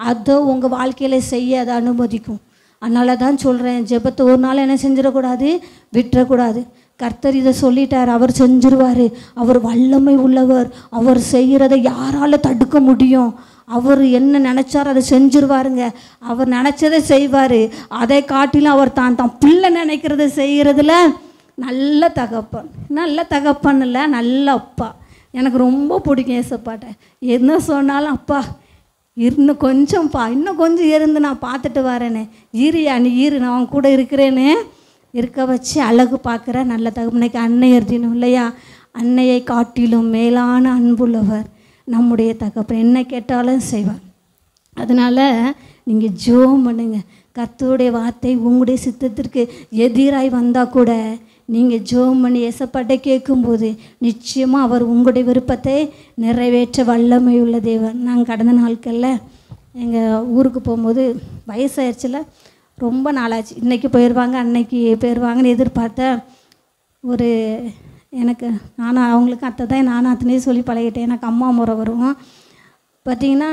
அதை உங்கள் வாழ்க்கையில் செய்ய அதை அனுமதிக்கும். அதனால தான் சொல்கிறேன், ஜெபத்தை ஒரு நாள் என்ன செஞ்சிடக்கூடாது, விட்டுறக்கூடாது. கர்த்தர் இதை சொல்லிட்டார், அவர் செஞ்சிருவார், அவர் வல்லமை உள்ளவர், அவர் செய்கிறதை யாரால் தடுக்க முடியும், அவர் என்ன நினச்சார் அதை செஞ்சிருவாருங்க. அவர் நினச்சதை செய்வார். அதை காட்டிலும் அவர் தான் பிள்ளை நினைக்கிறத செய்கிறதுல நல்ல தகப்பன் இல்லை, நல்ல அப்பா. எனக்கு ரொம்ப பிடிக்கும் ஏசப்பாட்ட. என்ன சொன்னாலும், அப்பா இன்னும் கொஞ்சம் இருந்து நான் பார்த்துட்டு வரேனே, நீ நான் அவன் கூட இருக்கிறேன்னு இருக்க வச்சு அழகு பார்க்குற நல்ல தகப்பனைக்கு அன்னையர் தினம் இல்லையா? அன்னையை காட்டிலும் மேலான அன்புள்ளவர் நம்முடைய தகப்பன். என்ன கேட்டாலும் செய்வார். அதனால் நீங்கள் ஜெபம் பண்ணுங்க. கர்த்தருடைய வார்த்தை உங்களுடைய சித்தத்திற்கு எதிராய் வந்தால் கூட நீங்கள் ஜெபம் பண்ணி ஏசப்பாட்டை கேட்கும்போது நிச்சயமாக அவர் உங்களுடைய விருப்பத்தை நிறைவேற்ற வல்லமை உள்ள தேவன். நாங்கள் கடந்த நாட்களில் எங்கள் ஊருக்கு போகும்போது வயசாயிருச்சுல, ரொம்ப நாளாச்சு. இன்றைக்கி போயிடுவாங்க, அன்னைக்கு போயிடுவாங்கன்னு எதிர்பார்த்தேன். எனக்கு அவங்களுக்கு அத்தை தான், நானும் அத்தனையே சொல்லி பழகிட்டேன். எனக்கு அம்மா முறை வரும். பார்த்திங்கன்னா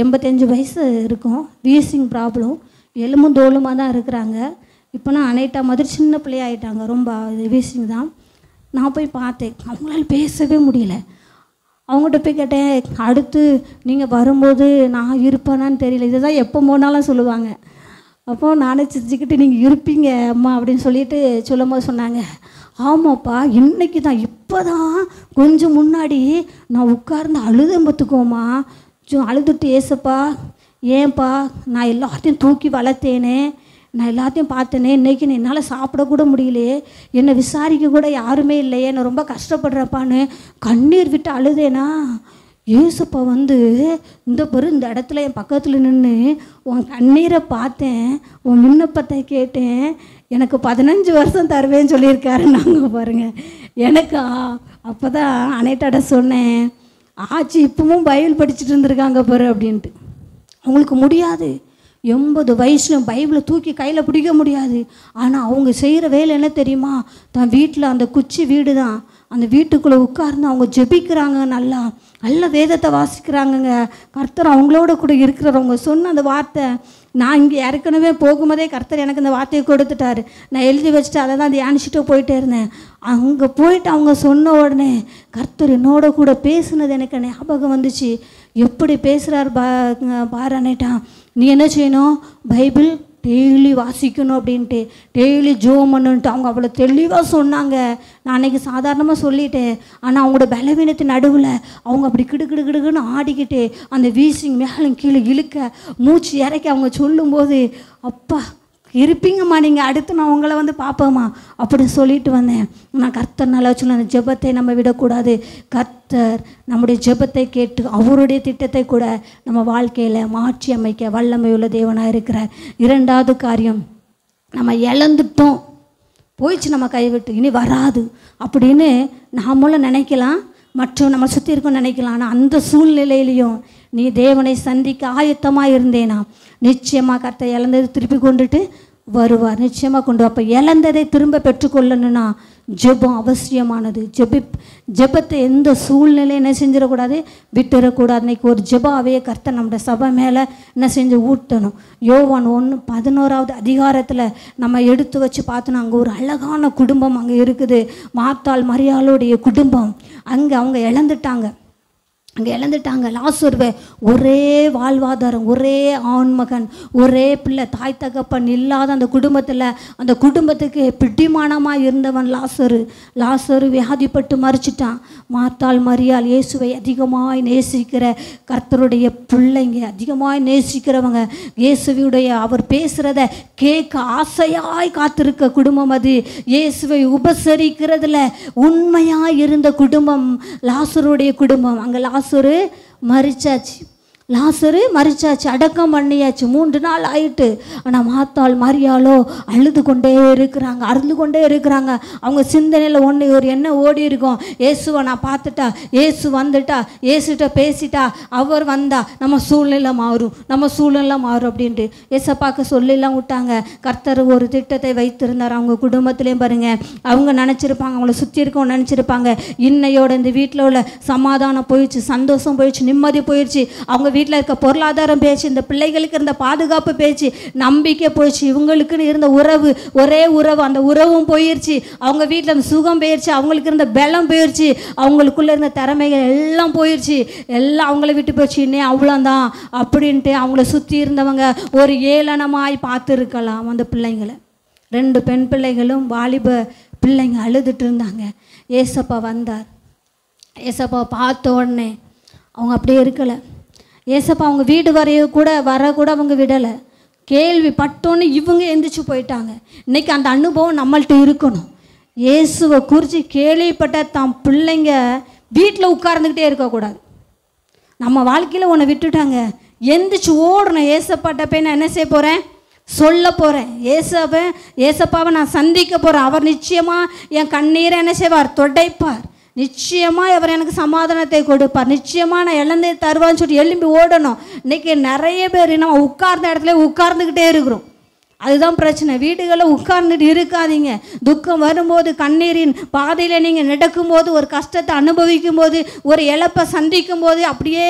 85 வயசு இருக்கும், வீசிங் ப்ராப்ளம், எலும்பும் தோலுமாக தான் இருக்கிறாங்க. இப்போ நான் அனைட்டா மாதிரி சின்ன பிள்ளையாயிட்டாங்க, ரொம்ப வீசிங் தான். நான் போய் பார்த்தேன், அவங்களால பேசவே முடியல. அவங்ககிட்ட போய் கேட்டேன், அடுத்து நீங்கள் வரும்போது நான் இருப்பேனான்னு தெரியல, இதை தான் எப்போ போனாலும் சொல்லுவாங்க. அப்போது நானே சிரிச்சுக்கிட்டு நீங்கள் இருப்பீங்க அம்மா அப்படின்னு சொல்லிட்டு சொல்லும்போது சொன்னாங்க, ஆமாப்பா இன்றைக்கி தான் இப்போ தான் கொஞ்சம் முன்னாடி நான் உட்கார்ந்து அழுதேன் பார்த்துக்கோமா. அழுதுட்டு, ஏசப்பா ஏன்பா நான் எல்லாத்தையும் தூக்கி வளர்த்தேனே, நான் எல்லாத்தையும் பார்த்தேனே, இன்றைக்கி என்னால் சாப்பிடக்கூட முடியலையே, என்னை விசாரிக்க கூட யாருமே இல்லையே, நான் ரொம்ப கஷ்டப்படுறப்பான்னு கண்ணீர் விட்டு அழுதேனா. ஏசப்பா வந்து இந்த இடத்துல என் பக்கத்தில் நின்று உன் கண்ணீரை பார்த்தேன், உன் விண்ணப்பத்தை கேட்டேன், எனக்கு 15 வருஷம் தருவேன்னு சொல்லியிருக்காரு. நாங்கள் பாருங்கள், எனக்கு அப்போ தான் அனைட்டாட சொன்னேன், ஆச்சி இப்பவும் பைபிள் படிச்சுட்டு இருந்திருக்காங்க பாரு அப்படின்ட்டு. அவங்களுக்கு முடியாது, 80 வயசுலையும் பைபிளை தூக்கி கையில் பிடிக்க முடியாது. ஆனால் அவங்க செய்கிற வேலை என்ன தெரியுமா, தான் வீட்டில் அந்த குச்சி வீடு தான், அந்த வீட்டுக்குள்ளே உட்கார்ந்து அவங்க ஜெபிக்கிறாங்க, நல்லா நல்ல வேதத்தை வாசிக்கிறாங்கங்க. கர்த்தர் அவங்களோட கூட இருக்கிறவங்க சொன்ன அந்த வார்த்தை, நான் இங்கே ஏற்கனவே போகும்போதே கர்த்தர் எனக்கு இந்த வார்த்தையை கொடுத்துட்டாரு. நான் எழுதி வச்சுட்டு அதை தான் தியானிச்சுட்டு போயிட்டே இருந்தேன். அங்கே போயிட்டு அவங்க சொன்ன உடனே கர்த்தர் என்னோட கூட பேசுனது எனக்கு ஞாபகம் வந்துச்சு. எப்படி பேசுகிறார் பாரு அண்ணேட்டா, நீ என்ன செய்யணும், பைபிள் டெய்லி வாசிக்கணும் அப்படின்ட்டு, டெய்லி ஜோம் பண்ணுன்ட்டு அவங்க அவ்வளோ தெளிவாக சொன்னாங்க. நான் அன்றைக்கி சாதாரணமாக சொல்லிட்டேன். ஆனால் அவங்களோட பலவீனத்தின் நடுவில் அவங்க அப்படி கிடுக்கிடுன்னு ஆடிக்கிட்டு அந்த வீசிங் மேலும் கீழே இழுக்க மூச்சு இறக்கி அவங்க சொல்லும்போது, அப்பா இருப்பீங்கம்மா நீங்கள், அடுத்து நான் உங்களை வந்து பார்ப்பேம்மா அப்படி சொல்லிட்டு வந்தேன். நான் கர்த்தர் நல்லா சொன்ன, அந்த ஜெபத்தை நம்ம விடக்கூடாது. கர்த்தர் நம்முடைய ஜெபத்தை கேட்டு அவருடைய திட்டத்தை கூட நம்ம வாழ்க்கையில் மாற்றி அமைக்க வல்லமை உள்ள தேவனாக இருக்கிறார். 2வது காரியம், நம்ம இழந்துட்டோம், போயிடுச்சு நம்ம கைவிட்டு, இனி வராது அப்படின்னு நாமளும் நினைக்கலாம், மற்றும் நம்ம சுற்றி இருக்கோம் நினைக்கலாம். ஆனால் அந்த சூழ்நிலையிலையும் நீ தேவனை சந்திக்க ஆயத்தமாக இருந்தேனா, நிச்சயமாக கர்த்தர் இழந்ததை திருப்பி கொண்டுட்டு வருவார், நிச்சயமாக கொண்டு. அப்போ இழந்ததை திரும்ப பெற்றுக்கொள்ளணும்னா ஜெபம் அவசியமானது. ஜெபத்தை எந்த சூழ்நிலையும் என்ன செஞ்சிடக்கூடாது, விட்டுறக்கூடாது. இன்றைக்கி ஒரு ஜெபாவே கர்த்தர் நம்முடைய சபை மேலே என்ன செஞ்சு ஊட்டணும். யோவான் 1:11 அதிகாரத்தில் நம்ம எடுத்து வச்சு பார்த்தோன்னா அங்கே ஒரு அழகான குடும்பம் அங்கே இருக்குது. மார்த்தாள் மரியாளுடைய குடும்பம். அங்கே அவங்க இழந்துட்டாங்க. லாசருவை ஒரே வாழ்வாதாரம், ஒரே ஆண்மகன், ஒரே பிள்ளை, தாய் தகப்பன் இல்லாத அந்த குடும்பத்தில், அந்த குடும்பத்துக்கு பிடிமானமாக இருந்தவன் லாசரு வியாதிப்பட்டு மறிச்சிட்டான். மார்த்தாள் மரியாள் இயேசுவை அதிகமாய் நேசிக்கிற கர்த்தருடைய பிள்ளைங்க, அதிகமாய் நேசிக்கிறவங்க, இயேசுவுடைய அவர் பேசுகிறத கேட்க ஆசையாய் காத்திருக்க குடும்பம் அது. இயேசுவை உபசரிக்கிறதுல உண்மையாக இருந்த குடும்பம் லாசருடைய குடும்பம். அங்கே லாசரு மரிச்சாச்சு, அடக்கம் பண்ணியாச்சு, 3 நாள் ஆயிட்டு. ஆனால் மார்த்தாள் மரியாளோ அழுது கொண்டே இருக்கிறாங்க. அவங்க சிந்தனையில் ஒரு எண்ணம் ஓடி இருக்கும், இயேசுவை நான் பார்த்துட்டா, இயேசு வந்துட்டா, இயேசுகிட்ட பேசிட்டா, அவர் வந்தா நம்ம சூழ்நிலை மாறும் அப்படின்ட்டு ஏசப்பாக்க சொல்லலாம் விட்டாங்க. கர்த்தர் ஒரு திட்டத்தை வைத்திருந்தார் அவங்க குடும்பத்திலையும். பாருங்கள், அவங்க நினச்சிருப்பாங்க, அவங்கள சுற்றி இருக்கவங்க நினச்சிருப்பாங்க, இன்னையோட இந்த வீட்டில் உள்ள சமாதானம் போயிடுச்சு, சந்தோஷம் போயிடுச்சு, நிம்மதி போயிடுச்சு, அவங்க வீட்டில் இருக்க பொருளாதாரம் போயிடுச்சு, இந்த பிள்ளைகளுக்கு இருந்த பாதுகாப்பு போயிடுச்சு, நம்பிக்கை போயிடுச்சு, இவங்களுக்குன்னு இருந்த ஒரே உறவு அந்த உறவும் போயிடுச்சு, அவங்க வீட்டில் அந்த சுகம் போயிடுச்சு, அவங்களுக்கு இருந்த பலம் போயிடுச்சு, அவங்களுக்குள்ளே இருந்த திறமைகள் எல்லாம் போயிடுச்சு, எல்லாம் அவங்கள விட்டு போயிடுச்சு, இன்னே அவ்வளோதான் அப்படின்ட்டு அவங்கள சுற்றி இருந்தவங்க ஒரு ஏளனமாய் பார்த்துருக்கலாம். அந்த பிள்ளைங்களை 2 பெண் பிள்ளைகளும் வாலிப பிள்ளைங்க அழுதுட்டு இருந்தாங்க. ஏசப்பா வந்தார். ஏசப்பா பார்த்த உடனே அவங்க அப்படியே இருக்கலை. ஏசப்பா அவங்க வீடு வர கூட அவங்க விடலை. கேள்விப்பட்டோன்னு இவங்க எந்திரிச்சு போயிட்டாங்க. இன்றைக்கி அந்த அனுபவம் நம்மள்கிட்ட இருக்கணும். இயேசுவை குறித்து கேள்விப்பட்ட தான் பிள்ளைங்க வீட்டில் உட்கார்ந்துக்கிட்டே இருக்கக்கூடாது. நம்ம வாழ்க்கையில் உன்னை விட்டுட்டாங்க, எந்திரிச்சு ஓடணும். ஏசப்பாட்ட போய் நான் என்ன செய்ய போகிறேன், சொல்ல போகிறேன். ஏசப்பாவை நான் சந்திக்க போகிறேன். அவர் நிச்சயமாக என் கண்ணீரை என்ன செய்வார், துடைப்பார். நிச்சயமாக அவர் எனக்கு சமாதானத்தை கொடுப்பார். நிச்சயமாக நான் இழந்தே தருவான்னு சொல்லி எழும்பி ஓடணும். இன்றைக்கி நிறைய பேர் நம்ம உட்கார்ந்த இடத்துல உட்கார்ந்துக்கிட்டே இருக்கிறோம். அதுதான் பிரச்சனை. வீடுகளில் உட்கார்ந்துட்டு இருக்காதீங்க. துக்கம் வரும்போது, கண்ணீரின் பாதையில் நீங்கள் நடக்கும்போது, ஒரு கஷ்டத்தை அனுபவிக்கும் போது, ஒரு இழப்பை சந்திக்கும் போது அப்படியே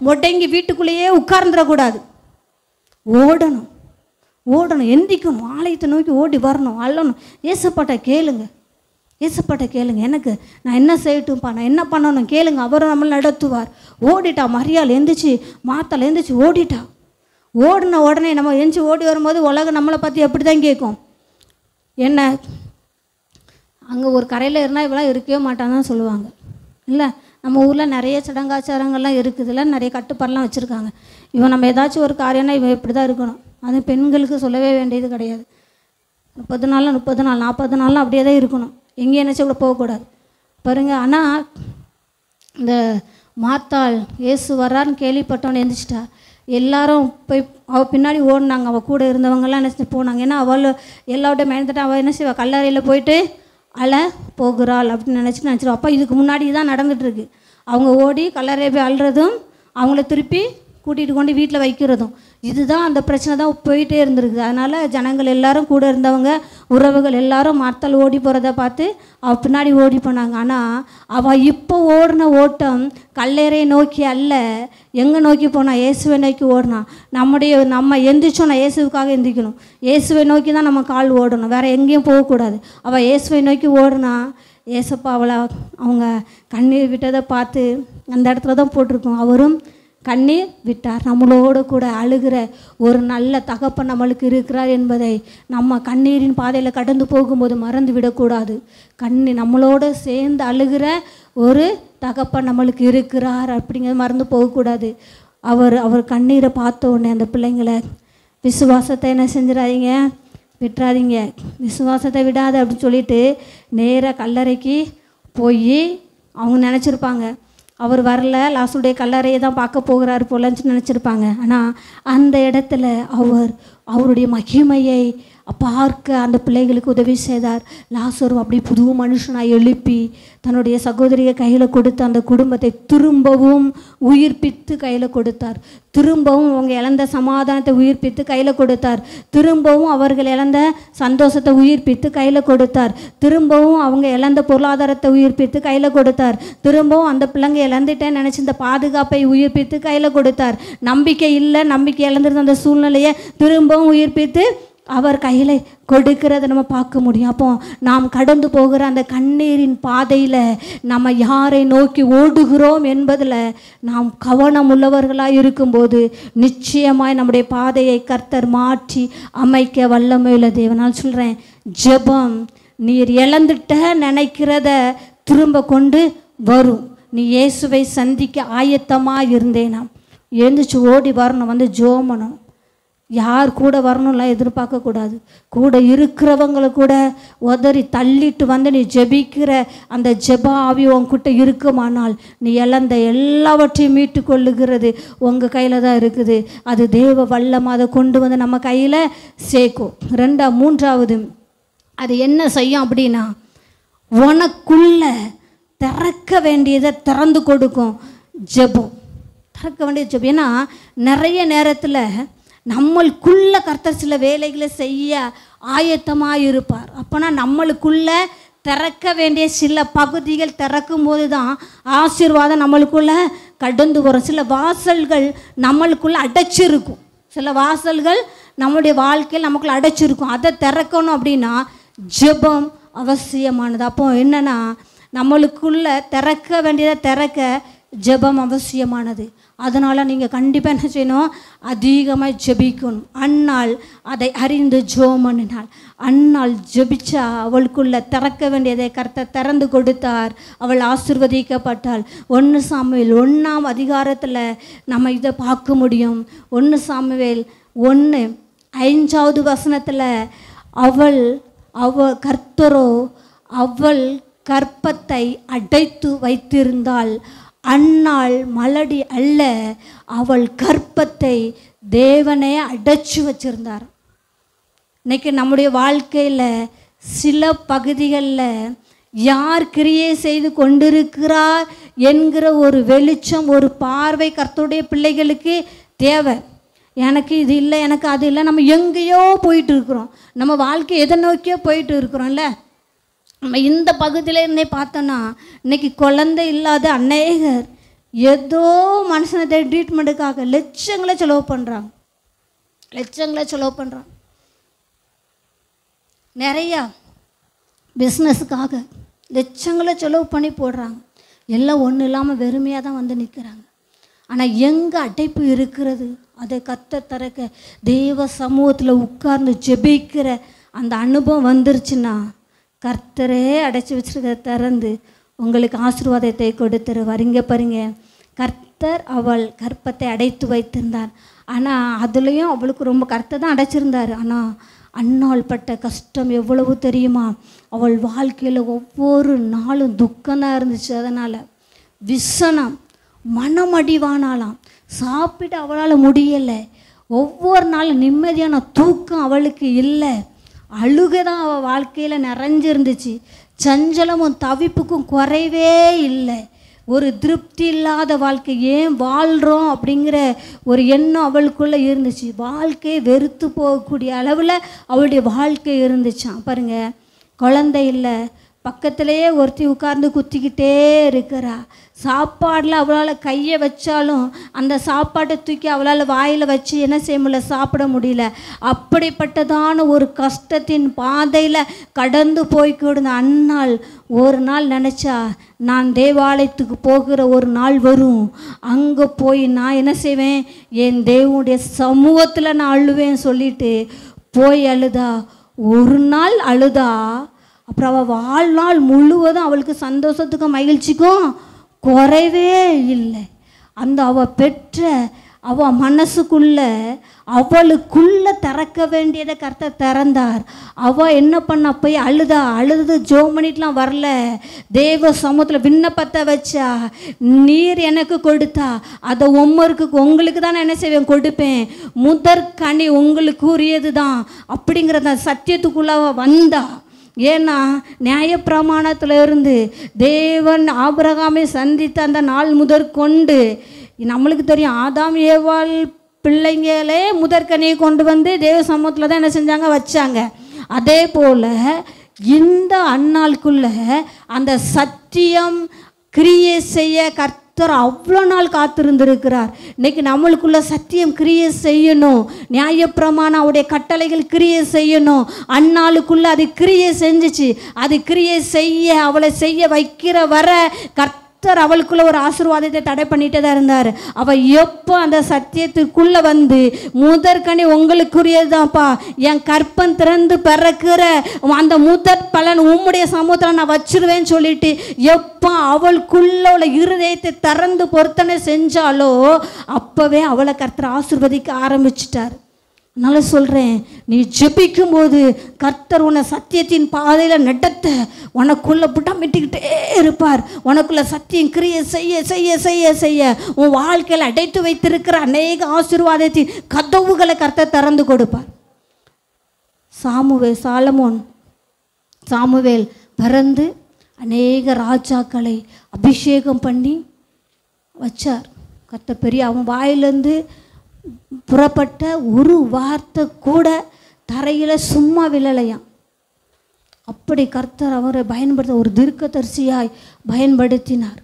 முடங்கி வீட்டுக்குள்ளேயே உட்கார்ந்துடக்கூடாது. ஓடணும், எந்திக்கணும், ஆலயத்தை நோக்கி ஓடி வரணும், அள்ளணும். ஏசப்பாட்ட கேளுங்க, எனக்கு நான் என்ன செய்யட்டும்ப்பா, நான் என்ன பண்ணணும் கேளுங்க, அவரும் நம்மளை நடத்துவார். ஓடிட்டா மரியாள் மார்த்தாள் ஓடிட்டா. ஓடின உடனே நம்ம எஞ்சி ஓடி வரும்போது உலகம் நம்மளை பற்றி எப்படி தான் கேட்கும், என்ன அங்கே ஒரு கரையில் இருந்தால் இவெல்லாம் இருக்கவே மாட்டான்னு தான் சொல்லுவாங்க. இல்லை, நம்ம ஊரில் நிறைய சடங்காச்சாரங்கள்லாம் இருக்குதுல்ல, நிறைய கட்டுப்பாடெலாம் வச்சுருக்காங்க. இவன் நம்ம ஏதாச்சும் ஒரு காரியம்னா இவன் இப்படி தான் இருக்கணும். அது பெண்களுக்கு சொல்லவே வேண்டியது கிடையாது. 30 நாள் 40 நாள்லாம் அப்படியே தான் இருக்கணும், எங்கேயும் நினச்சி கூட போகக்கூடாது பாருங்கள். ஆனால் இந்த மாத்தாள் இயேசு வர்றாருன்னு கேள்விப்பட்டவன் எழுந்திரிச்சிட்டா. எல்லாரும் போய் அவள் பின்னாடி ஓடினாங்க, அவள் கூட இருந்தவங்கெல்லாம் என்ன போனாங்க. ஏன்னா அவள் எல்லாரோட மைண்டத்தை அவள் என்ன செய்வா, கல்லறையில் போயிட்டு அழ போகிறாள் அப்படின்னு நினச்சிடுவா. அப்போ இதுக்கு முன்னாடி தான் நடந்துகிட்ருக்கு. அவங்க ஓடி கல்லறையை போய் அழுறதும், அவங்கள திருப்பி கூட்டிகிட்டு கொண்டு வீட்டில் வைக்கிறதும், இதுதான் அந்த பிரச்சனை தான் போயிட்டே இருந்திருக்கு. அதனால் ஜனங்கள் எல்லாரும் கூட இருந்தவங்க உறவுகள் எல்லாரும் மாத்தாள் ஓடி போகிறத பார்த்து அவள் பின்னாடி ஓடி போனாங்க. ஆனால் அவள் இப்போ ஓடின ஓட்டம் கல்லறையை நோக்கி அல்ல, எங்கே நோக்கி போனால் இயேசுவை நோக்கி ஓடினான். நம்ம எந்திரிச்சோன்னா இயேசுவுக்காக எந்திரிக்கணும், இயேசுவை நோக்கி தான் நம்ம கால் ஓடணும், வேறு எங்கேயும் போகக்கூடாது. அவள் இயேசுவை நோக்கி ஓடினா ஏசப்பா அவளை அவங்க கண்ணீர் விட்டதை பார்த்து அந்த இடத்துல தான் போட்டிருக்கோம், அவரும் கண்ணீர் விட்டார். நம்மளோடு கூட அழுகிற ஒரு நல்ல தகப்பன் நம்மளுக்கு இருக்கிறார் என்பதை நம்ம கண்ணீரின் பாதையில் கடந்து போகும்போது மறந்து விடக்கூடாது. நம்மளோட சேர்ந்து அழுகிற ஒரு தகப்பன் நம்மளுக்கு இருக்கிறார் அப்படிங்கிறது மறந்து போகக்கூடாது. அவர் கண்ணீரை பார்த்த உடனே அந்த பிள்ளைங்களை விசுவாசத்தை என்ன செஞ்சிடாதீங்க, விட்டுறாதீங்க, விசுவாசத்தை விடாது அப்படின்னு சொல்லிட்டு நேராக கல்லறைக்கு போய் அவங்க நினச்சிருப்பாங்க அவர் வரல, லாசுடைய கல்லறையை தான் பார்க்க போகிறாரு போலன்னு நினச்சிருப்பாங்க. ஆனால் அந்த இடத்துல அவருடைய மகிமையை பார்க்க அந்த பிள்ளைகளுக்கு உதவி செய்தார். லாசரு அப்படி புது மனுஷனாக எழுப்பி தன்னுடைய சகோதரியை கையில் கொடுத்து அந்த குடும்பத்தை திரும்பவும் உயிர்ப்பித்து கையில் கொடுத்தார். திரும்பவும் அவங்க இழந்த சமாதானத்தை உயிர்ப்பித்து கையில் கொடுத்தார். திரும்பவும் அவர்கள் இழந்த சந்தோஷத்தை உயிர்ப்பித்து கையில் கொடுத்தார். திரும்பவும் அவங்க இழந்த பொருளாதாரத்தை உயிர்ப்பித்து கையில் கொடுத்தார். திரும்பவும் அந்த பிள்ளைங்க இழந்துட்டேன்னு நினச்சி இந்த பாதுகாப்பை உயிர்ப்பித்து கையில் கொடுத்தார். நம்பிக்கை இல்லை, நம்பிக்கை இழந்திருந்த அந்த சூழ்நிலையை திரும்பவும் உயிர்ப்பித்து அவர் கையில் கொடுக்கிறத நம்ம பார்க்க முடியும். அப்போ நாம் கடந்து போகிற அந்த கண்ணீரின் பாதையில் நம்ம யாரை நோக்கி ஓடுகிறோம் என்பதில் நாம் கவனம் உள்ளவர்களாக இருக்கும்போது நிச்சயமாய் நம்முடைய பாதையை கர்த்தர் மாற்றி அமைக்க வல்லமையுள்ள தேவனால் சொல்கிறேன். ஜெபம் நீர் இழந்துட்ட நினைக்கிறத திரும்ப கொண்டு வரும். நீ இயேசுவை சந்திக்க ஆயத்தமாக இருந்தேனா எழுந்திரிச்சு ஓடி வரணும், வந்து ஜோமனும். யார் கூட வரணும்லாம் எதிர்பார்க்கக்கூடாது. கூட இருக்கிறவங்களை கூட உதறி தள்ளிட்டு வந்து நீ ஜெபிக்கிற அந்த ஜெப ஆவி உங்ககிட்ட இருக்குமானால் நீ இழந்த எல்லாவற்றையும் மீட்டு கொள்ளுகிறது உங்கள் கையில் தான் இருக்குது. அது தேவ வல்லமாக அதை கொண்டு வந்து நம்ம கையில் சேர்க்கும். மூன்றாவது அது என்ன செய்யும் அப்படின்னா, உனக்குள்ள திறக்க வேண்டியதை திறந்து கொடுக்கும் ஜெபம். திறக்க வேண்டிய ஜெபம். ஏன்னா நிறைய நேரத்தில் நம்மளுக்குள்ள கர்த்தர் சில வேலைகளை செய்ய ஆயத்தமாக இருப்பார். அப்போனா நம்மளுக்குள்ள திறக்க வேண்டிய சில பகுதிகள் திறக்கும் போது தான் ஆசீர்வாதம் நம்மளுக்குள்ள கடந்து வரும். சில வாசல்கள் நம்மளுக்குள்ள அடைச்சிருக்கும், சில வாசல்கள் நம்மளுடைய வாழ்க்கையில் நமக்குள்ள அடைச்சிருக்கும். அதை திறக்கணும் அப்படின்னா ஜெபம் அவசியமானது. அப்போ என்னென்னா, நம்மளுக்குள்ள திறக்க வேண்டியதை திறக்க ஜெபம் அவசியமானது. அதனால் நீங்கள் கண்டிப்பாக என்ன செய்யணும், அதிகமாக ஜெபிக்கணும். அன்னாள் அதை அறிந்து ஜோமனினாள். அன்னாள் ஜெபிச்சா அவளுக்குள்ள திறக்க வேண்டியதை கர்த்தர் திறந்து கொடுத்தார். அவள் ஆசீர்வதிக்கப்பட்டாள். 1 சாமுவேல் 1ஆம் அதிகாரத்தில் நம்ம இதை பார்க்க முடியும். 1 சாமுவேல் 1:5 வசனத்தில் அவள் கர்த்தரோ அவள் கற்பத்தை அடைத்து வைத்திருந்தாள். அன்னாள் மலடி அல்ல, அவள் கற்பத்தை தேவனே அடைச்சி வச்சிருந்தார். இன்னைக்கு நம்முடைய வாழ்க்கையில் சில பகுதிகளில் யார் கிரியை செய்து கொண்டிருக்கிறார் என்கிற ஒரு வெளிச்சம், ஒரு பார்வை கர்த்தருடைய பிள்ளைகளுக்கு தேவை. எனக்கு இது இல்லை, எனக்கு அது இல்லை, நம்ம எங்கேயோ போயிட்டு இருக்கிறோம், நம்ம வாழ்க்கை எதை நோக்கியோ போயிட்டு இருக்கிறோம்ல. நம்ம இந்த பகுதியில் இருந்தே பார்த்தோன்னா இன்றைக்கி குழந்தை இல்லாத அநேகர் ஏதோ மனுஷனை ட்ரீட்மெண்ட்டுக்காக லட்சங்களை செலவு பண்ணுறாங்க. நிறையா பிஸ்னஸுக்காக லட்சங்களை செலவு பண்ணி போடுறாங்க. எல்லாம் ஒன்றும் இல்லாமல் வெறுமையாக தான் வந்து நிற்கிறாங்க. ஆனால் எங்கே அடைப்பு இருக்கிறது, அதை கர்த்தர் திறக்க தேவ சமூகத்தில் உட்கார்ந்து ஜெபிக்கிற அந்த அனுபவம் வந்துருச்சுன்னா கர்த்தரே அடைச்சி வச்சிருக்க திறந்து உங்களுக்கு ஆசீர்வாதத்தை கொடுத்துருவார். இங்கே பாருங்க, கர்த்தர் அவள் கர்ப்பத்தை அடைத்து வைத்திருந்தார். ஆனால் அதுலேயும் அவளுக்கு ரொம்ப கர்த்தர் தான் அடைச்சிருந்தார். ஆனால் அன்னாள் பட்ட கஷ்டம் எவ்வளவு தெரியுமா? அவள் வாழ்க்கையில் ஒவ்வொரு நாளும் துக்கம்தான் இருந்துச்சு. அதனால் விசனம், மனமடிவானாலாம், சாப்பிட்டு அவளால் முடியலை. ஒவ்வொரு நாளும் நிம்மதியான தூக்கம் அவளுக்கு இல்லை. அழுகை தான் அவள் வாழ்க்கையில் நிறைஞ்சிருந்துச்சு. சஞ்சலமும் தவிப்புக்கும் குறைவே இல்லை. ஒரு திருப்தி இல்லாத வாழ்க்கை, ஏன் வாழ்கிறோம் அப்படிங்கிற ஒரு எண்ணம் அவளுக்குள்ளே இருந்துச்சு. வாழ்க்கையை வெறுத்து போகக்கூடிய அளவில் அவளுடைய வாழ்க்கை இருந்துச்சான். பாருங்கள், குழந்தை இல்லை, பக்கத்திலேயே ஒருத்தி உட்கார்ந்து குத்திக்கிட்டே இருக்கிறா. சாப்பாடில் அவளால் கையை வச்சாலும் அந்த சாப்பாட்டை தூக்கி அவளால் வாயில் வச்சு என்ன செய்ய முடியல, சாப்பிட முடியல. அப்படிப்பட்டதான ஒரு கஷ்டத்தின் பாதையில் கடந்து போய்க்கிடுந்த அன்னாள் ஒரு நாள் நினச்சா, நான் தேவாலயத்துக்கு போகிற ஒரு நாள் வரும், அங்கே போய் நான் என்ன செய்வேன், என் தேவனுடைய சமூகத்தில் நான் அழுவேன் சொல்லிட்டு போய் அழுதா. ஒரு நாள் அழுதா, அப்புறம் அவள் வாழ்நாள் முழுவதும் அவளுக்கு சந்தோஷத்துக்கும் மகிழ்ச்சிக்கும் குறைவே இல்லை. அந்த அவள் பெற்ற அவள் மனசுக்குள்ளே அவளுக்குள்ளே திறக்க வேண்டியதை கர்த்தர் திறந்தார். அவள் என்ன பண்ணா, போய் அழுது ஜோம் பண்ணிட்டுலாம் வரல. தேவ சமூகத்தில் விண்ணப்பத்தை வச்சா, நீர் எனக்கு கொடுத்தா அதை உங்களுக்கு தான் நான் என்ன செய்வேன், கொடுப்பேன். முதற்கனி உங்களுக்கு உரியது தான் அப்படிங்கிறத சத்தியத்துக்குள்ள வந்தா. ஏன்னா நியாயப்பிரமாணத்தில் இருந்து தேவன் ஆபிரகாமை சந்தித்த அந்த நாள் முதற்கொண்டு நம்மளுக்கு தெரியும், ஆதாம் ஏவாள் பிள்ளைங்களே முதற்கனியை கொண்டு வந்து தேவ சமூகத்தில் தான் என்ன செஞ்சாங்க, வச்சாங்க. அதே போல் இந்த அந்நாளுக்குள்ள அந்த சத்தியம் கிரியை செய்ய கர்த்தர் அவ்வளோ நாள் காத்திருந்திருக்கிறார். இன்றைக்கி நம்மளுக்குள்ள சத்தியம் கிரியை செய்யணும், நியாயப்பிரமாணம் அவருடைய கட்டளைகள் கிரியை செய்யணும். அந்நாளுக்குள்ள அது கிரியை செஞ்சிச்சு. அது கிரியை செய்ய அவளை செய்ய வைக்கிற வர கர்த்தர் அவளுக்குள்ள ஒரு ஆசீர்வாதத்தை தடை பண்ணிட்டே தான் இருந்தார். அவள் எப்போ அந்த சத்தியத்துக்குள்ளே வந்து முதற்கனி உங்களுக்குரியதாப்பா, என் கற்பன் திறந்து பிறக்கிற அந்த முதற் பலன் உம்முடைய சமூகத்தில் நான் வச்சிருவேன்னு சொல்லிட்டு எப்போ அவளுக்குள்ள உள்ள இருதயத்தை திறந்து பொருத்தனை செஞ்சாலோ அப்போவே அவளை கர்த்தர் ஆசீர்வதிக்க ஆரம்பிச்சிட்டார். அதனால் சொல்கிறேன், நீ ஜெபிக்கும் போது கர்த்தர் உன்னை சத்தியத்தின் பாதையில் நடத்த உனக்குள்ளே புட்டமிட்டுக்கிட்டே இருப்பார். உனக்குள்ள சத்தியம் கிரியை செய்ய செய்ய செய்ய செய்ய உன் வாழ்க்கையில் அடைத்து வைத்திருக்கிற அநேக ஆசீர்வாதத்தின் கதவுகளை கர்த்தர் திறந்து கொடுப்பார். சாமுவேல் பிறந்து அநேக ராஜாக்களை அபிஷேகம் பண்ணி வச்சார். கர்த்தர் பெரிய அவன் வாயிலேருந்து புறப்பட்ட ஒரு வார்த்தை கூட தரையில் சும்மா விழலையாம். அப்படி கர்த்தர் அவரை பயன்படுத்த ஒரு தீர்க்கதரிசியாய் பயன்படுத்தினார்.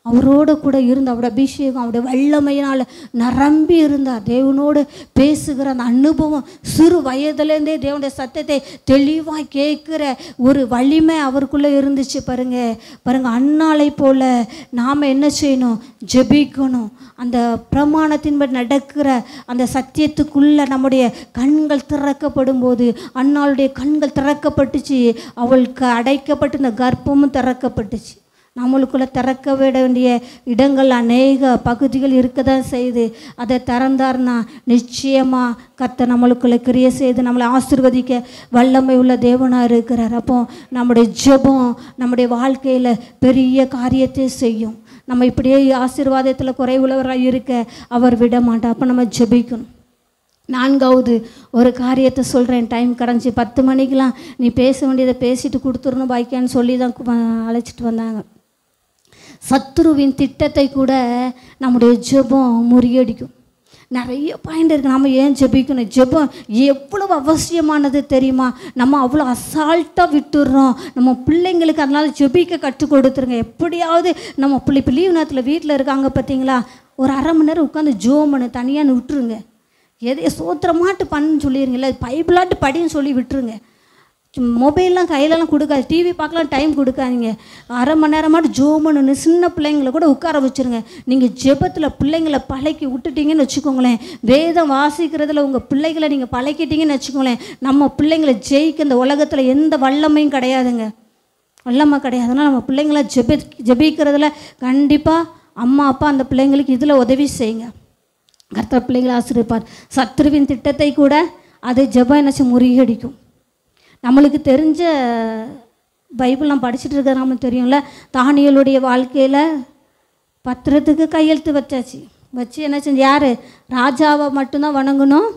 அவரோடு கூட இருந்து அவருடைய அபிஷேகம் அவருடைய வல்லமையினால் நிரம்பி இருந்தார். தேவனோடு பேசுகிற அந்த அனுபவம், சிறு வயதுலேருந்தே தேவனுடைய சத்தத்தை தெளிவாக கேட்குற ஒரு வலிமை அவருக்குள்ளே இருந்துச்சு. பாருங்க அன்னாளை போல் நாம் என்ன செய்யணும், ஜெபிக்கணும். அந்த பிரமாணத்தின்படி நடக்கிற அந்த சத்தியத்துக்குள்ளே நம்முடைய கண்கள் திறக்கப்படும் போது அன்னாளுடைய கண்கள் திறக்கப்பட்டுச்சு. அவளுக்கு அடைக்கப்பட்டு இந்த கர்ப்பமும் திறக்கப்பட்டுச்சு. நம்மளுக்குள்ளே திறக்க விட வேண்டிய இடங்கள் அநேக பகுதிகள் இருக்க தான் செய்யுது. அதை திறந்தார்னா நிச்சயமாக கர்த்தர் நம்மளுக்குள்ளே கிரியை செய்து நம்மளை ஆசீர்வதிக்க வல்லமை உள்ள தேவனாக இருக்கிறார். அப்போ நம்முடைய ஜெபம் நம்முடைய வாழ்க்கையில் பெரிய காரியத்தை செய்யும். நம்ம இப்படியே ஆசீர்வாதத்தில் குறைவுள்ளவராக இருக்க அவர் விட மாட்டார். அப்போ நம்ம ஜெபிக்கணும். 4வது ஒரு காரியத்தை சொல்கிறேன். டைம் கடைஞ்சி 10 மணிக்கெலாம் நீ பேச வேண்டியதை பேசிட்டு கொடுத்துடணும் பாய்க்கான்னு சொல்லி தான் அழைச்சிட்டு வந்தாங்க. சத்துருவின் திட்டத்தை கூட நம்முடைய ஜெபம் முறியடிக்கும். நிறைய பாயிண்ட் இருக்குது. நம்ம ஏன் ஜெபிக்கணும், ஜெபம் எவ்வளவு அவசியமானது தெரியுமா? நம்ம அவ்வளோ அசால்ட்டாக விட்டுடுறோம். நம்ம பிள்ளைங்களுக்கு அதனால் ஜெபிக்க கற்றுக் கொடுத்துருங்க. எப்படியாவது நம்ம பிள்ளை இப்போ லீவ் நேரத்தில் வீட்டில் இருக்காங்க பார்த்தீங்களா, ஒரு அரை மணி நேரம் உட்காந்து ஜோம் பண்ணு, தனியாக விட்டுருங்க. எதை சோத்திரமாட்டு பண்ணுன்னு சொல்லிடுங்க, இல்லை பைபிளாட்டு படின்னு சொல்லி விட்டுருங்க. மொபைல்லாம் கையிலலாம் கொடுக்காது, டிவி பார்க்கலாம் டைம் கொடுக்காதீங்க. அரை மணி நேரமாட்டு ஜோமனு சின்ன பிள்ளைங்களை கூட உட்கார வச்சுருங்க. நீங்கள் ஜெபத்தில் பிள்ளைங்களை பழக்கி விட்டுட்டீங்கன்னு வச்சுக்கோங்களேன், வேதம் வாசிக்கிறதுல உங்கள் பிள்ளைகளை நீங்கள் பழக்கிட்டீங்கன்னு வச்சுக்கோங்களேன், நம்ம பிள்ளைங்களை ஜெயிக்க இந்த உலகத்தில் எந்த வல்லமையும் கிடையாதுங்க, வல்லமை கிடையாது. அதனால் நம்ம பிள்ளைங்களை ஜெபிக்கிறதுல கண்டிப்பாக அம்மா அப்பா அந்த பிள்ளைங்களுக்கு இதில் உதவி செய்யுங்க. கர்த்தர் பிள்ளைங்களை ஆசீர்வதிப்பார். சத்துருவின் திட்டத்தை கூட அது ஜெபம் என்னச்சு முறியடிக்கும். நம்மளுக்கு தெரிஞ்ச பைபிள் நம்ம படிச்சுட்டு இருக்கிறது நம்மளுக்கு தெரியும்ல, தானியேலுடைய வாழ்க்கையில் பத்திரத்துக்கு கையெழுத்து வச்சு என்ன செஞ்சு, யார் ராஜாவை மட்டும்தான் வணங்கணும்,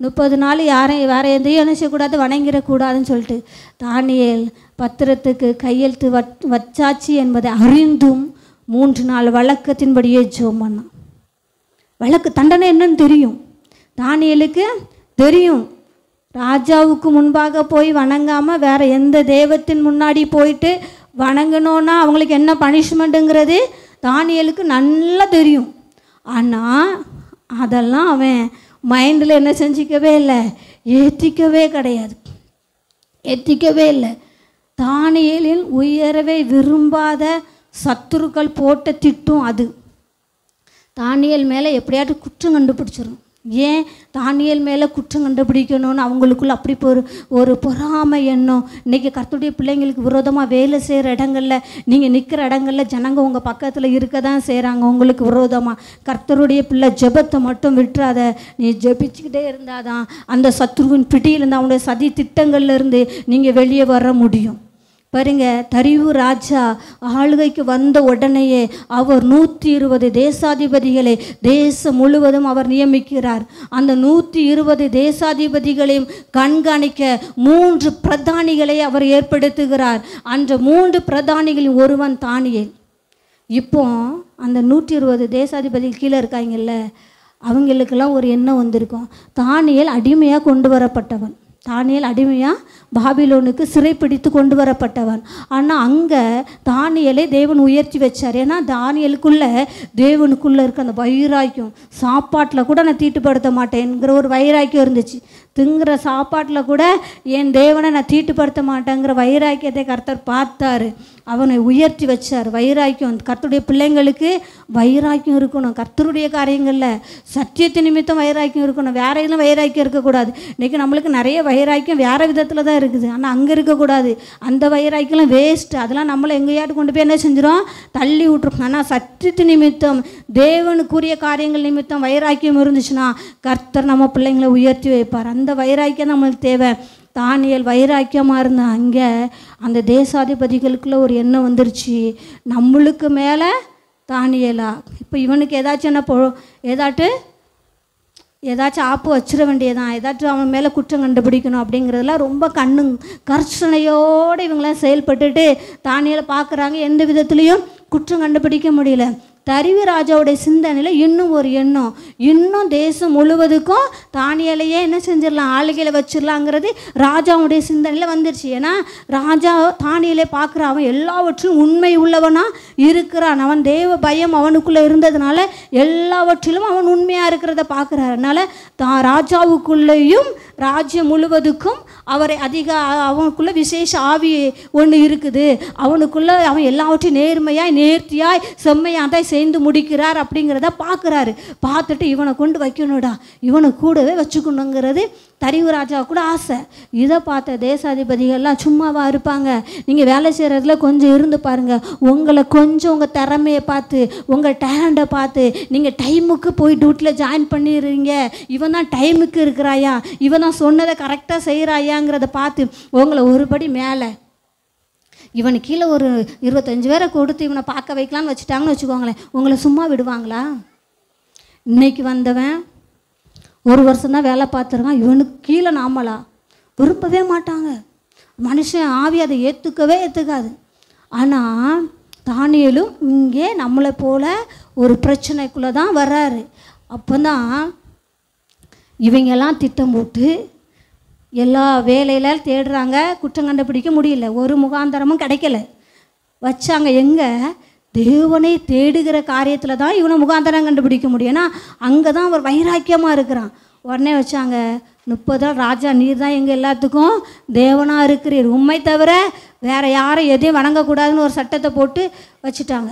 30 நாள் யாரையும் வேறு எதையும் என்ன செய்யக்கூடாது, வணங்கிடக்கூடாதுன்னு சொல்லிட்டு தானியேல் பத்திரத்துக்கு கையெழுத்து வச்சாச்சு என்பதை அறிந்தும் 3 நாள் வழக்கத்தின்படியே ஜெபம் பண்ணான். வழக்கு தண்டனை என்னன்னு தெரியும், தானியேலுக்கு தெரியும். ராஜாவுக்கு முன்பாக போய் வணங்காமல் வேறு எந்த தெய்வத்தின் முன்னாடி போயிட்டு வணங்கணுன்னா அவங்களுக்கு என்ன பனிஷ்மெண்ட்டுங்கிறது தானியேலுக்கு நல்லா தெரியும். ஆனால் அதெல்லாம் அவன் மைண்டில் என்ன செஞ்சிக்கவே இல்லை, ஏற்றிக்கவே இல்லை. தானியேலின் உயரவே விரும்பாத சத்துருக்கள் போட்ட திட்டம் அது. தானியேல் மேலே எப்படியாட்டும் குற்றம் கண்டுபிடிச்சிடும். ஏன் தானியேல் மேலே குற்றம் கண்டுபிடிக்கணும்னு அவங்களுக்குள்ள அப்படி ஒரு பொறாமை எண்ணம். இன்றைக்கி கர்த்தருடைய பிள்ளைங்களுக்கு விரோதமாக வேலை செய்கிற இடங்களில், நீங்கள் நிற்கிற இடங்களில் ஜனங்க உங்கள் பக்கத்தில் இருக்க தான் செய்கிறாங்க உங்களுக்கு விரோதமாக. கர்த்தருடைய பிள்ளை ஜெபத்தை மட்டும் விட்டுறாத, நீ ஜெபிச்சுக்கிட்டே இருந்தாதான் அந்த சத்ருவின் பிடியிலேருந்து அவனுடைய சதி திட்டங்கள்லேருந்து நீங்கள் வெளியே வர முடியும். பாருங்க, தரிவு ராஜா ஆளுகைக்கு வந்த உடனேயே அவர் 120 தேசாதிபதிகளை தேசம் முழுவதும் அவர் நியமிக்கிறார். அந்த 120 தேசாதிபதிகளையும் கண்காணிக்க 3 பிரதானிகளை அவர் ஏற்படுத்துகிறார். அந்த 3 பிரதானிகளின் ஒருவன் தானியேல். இப்போ அந்த 120 தேசாதிபதிகள் கீழே இருக்காங்கல்ல, அவங்களுக்கெல்லாம் ஒரு எண்ணம் வந்திருக்கும். தானியேல் அடிமையாக கொண்டு வரப்பட்டவன், தானியேல் அடிமையாக பாபிலோனுக்கு சிறைப்பிடித்து கொண்டு வரப்பட்டவன். ஆனால் அங்கே தானியேலை தேவன் உயர்த்தி வச்சார். ஏன்னா தானியேலுக்குள்ளே தேவனுக்குள்ளே இருக்க அந்த வைராக்கியம், சாப்பாட்டில் கூட நான் தீட்டுப்படுத்த மாட்டேங்கிற ஒரு வைராக்கியம் இருந்துச்சு. திங்குற சாப்பாட்டில் கூட என் தேவனை நான் தீட்டுப்படுத்த மாட்டேங்கிற வைராக்கியத்தை கர்த்தர் பார்த்தாரு, அவனை உயர்த்தி வச்சார். வைராக்கியம், கர்த்தருடைய பிள்ளைங்களுக்கு வைராக்கியம் இருக்கணும். கர்த்தருடைய காரியங்களில் சத்தியத்து நிமித்தம் வைராக்கியம் இருக்கணும், வேற எதுவும் வைராக்கியம் இருக்கக்கூடாது. இன்றைக்கி நம்மளுக்கு நிறைய வைராக்கியம் வேறு விதத்தில் தான் இருக்குது, ஆனால் அங்கே இருக்கக்கூடாது. அந்த வைராக்கியம் வேஸ்ட்டு, அதெல்லாம் நம்மளை எங்கேயாட்டு கொண்டு போய் என்ன செஞ்சிடும், தள்ளி விட்டுரும். ஆனால் சத்தியத்து நிமித்தம் தேவனுக்குரிய காரியங்கள் நிமித்தம் வைராக்கியம் இருந்துச்சுன்னா கர்த்தர் நம்ம பிள்ளைங்களை உயர்த்தி வைப்பார். அந்த வைராக்கியம் நம்மளுக்கு தேவை. தானியேல் வைராக்கியமாக இருந்தால் அங்கே அந்த தேசாதிபதிகளுக்குள்ள ஒரு எண்ணம் வந்துருச்சு, நம்மளுக்கு மேலே தானியேலா, இப்போ இவனுக்கு ஏதாச்சும் என்ன ஏதாச்சும் ஆப்பு வச்சிட வேண்டியதான், ஏதாச்சும் அவன் மேலே குற்றம் கண்டுபிடிக்கணும் அப்படிங்கிறதுலாம் ரொம்ப கர்ஷனையோடு இவங்களாம் செயல்பட்டுட்டு தானியேலை பார்க்குறாங்க. எந்த விதத்துலேயும் குற்றம் கண்டுபிடிக்க முடியல. தரிவு ராஜாவுடைய சிந்தனையில் இன்னும் ஒரு எண்ணம், இன்னும் தேசம் முழுவதுக்கும் தானியேலையே என்ன செஞ்சிடலாம், ஆளுகையில் வச்சிடலாங்கிறது ராஜாவுடைய சிந்தனையில் வந்துருச்சு. ஏன்னா ராஜா தானியேலை பார்க்குற, அவன் எல்லாவற்றிலும் உண்மை உள்ளவனாக இருக்கிறான், அவன் தேவ பயம் அவனுக்குள்ளே இருந்ததுனால எல்லாவற்றிலும் அவன் உண்மையாக இருக்கிறத பார்க்குறாரு. அதனால் ராஜாவுக்குள்ளேயும் ராஜ்யம் முழுவதுக்கும் அவரை அவனுக்குள்ளே விசேஷ ஆவி ஒன்று இருக்குது, அவனுக்குள்ளே அவன் எல்லாவற்றையும் நேர்மையாய் நேர்த்தியாய் செம்மையாக தான் சேர்ந்து முடிக்கிறார் அப்படிங்கிறத பார்க்குறாரு. பார்த்துட்டு இவனை கொண்டு வைக்கணும்டா, இவனை கூடவே வச்சுக்கணுங்கிறது தரிவு ராஜா கூட ஆசை. இதை பார்த்த தேசாதிபதிகள்லாம் சும்மாவா இருப்பாங்க, நீங்கள் வேலை செய்கிறதுல கொஞ்சம் இருந்து பாருங்கள், உங்களை கொஞ்சம் உங்கள் திறமையை பார்த்து உங்கள் டேலண்ட்டை பார்த்து நீங்கள் டைமுக்கு போய் டியூட்டியில் ஜாயின் பண்ணிடுறீங்க, இவன் தான் டைமுக்கு இருக்கிறாயா, இவன் தான் சொன்னதை கரெக்டாக செய்கிறாயாங்கிறத பார்த்து உங்களை ஒருபடி மேலே, இவனு கீழே ஒரு 25 பேரை கொடுத்து இவனை பார்க்க வைக்கலான்னு வச்சுட்டாங்கன்னு வச்சுக்கோங்களேன், உங்களை சும்மா விடுவாங்களா? இன்னைக்கு வந்தவன் 1 வருஷம்தான் வேலை பார்த்துருக்கான், இவனுக்கு கீழே நாமளா விரும்பவே மாட்டாங்க. மனுஷன் ஆவி அதை ஏற்றுக்காது. ஆனால் தானியேலும் இங்கே நம்மளை போல் ஒரு பிரச்சனைக்குள்ளே தான் வர்றாரு. அப்போ தான் இவங்கெல்லாம் திட்டம் போட்டு எல்லா வேலையில தேடுறாங்க, குற்றம் கண்டுபிடிக்க முடியல, ஒரு முகாந்தரமும் கிடைக்கல. வச்சாங்க எங்கே, தேவனை தேடுகிற காரியத்தில் தான் இவனை முகாந்தரம் கண்டுபிடிக்க முடியும். ஏன்னா அங்கே தான் அவர் வைராக்கியமாக இருக்கிறான். உடனே வச்சாங்க 30 நாள் ராஜா நீர் தான் எங்கள் எல்லாத்துக்கும் தேவனாக இருக்கிறீர், உண்மை தவிர வேறு யாரும் எதையும் வணங்கக்கூடாதுன்னு ஒரு சட்டத்தை போட்டு வச்சுட்டாங்க.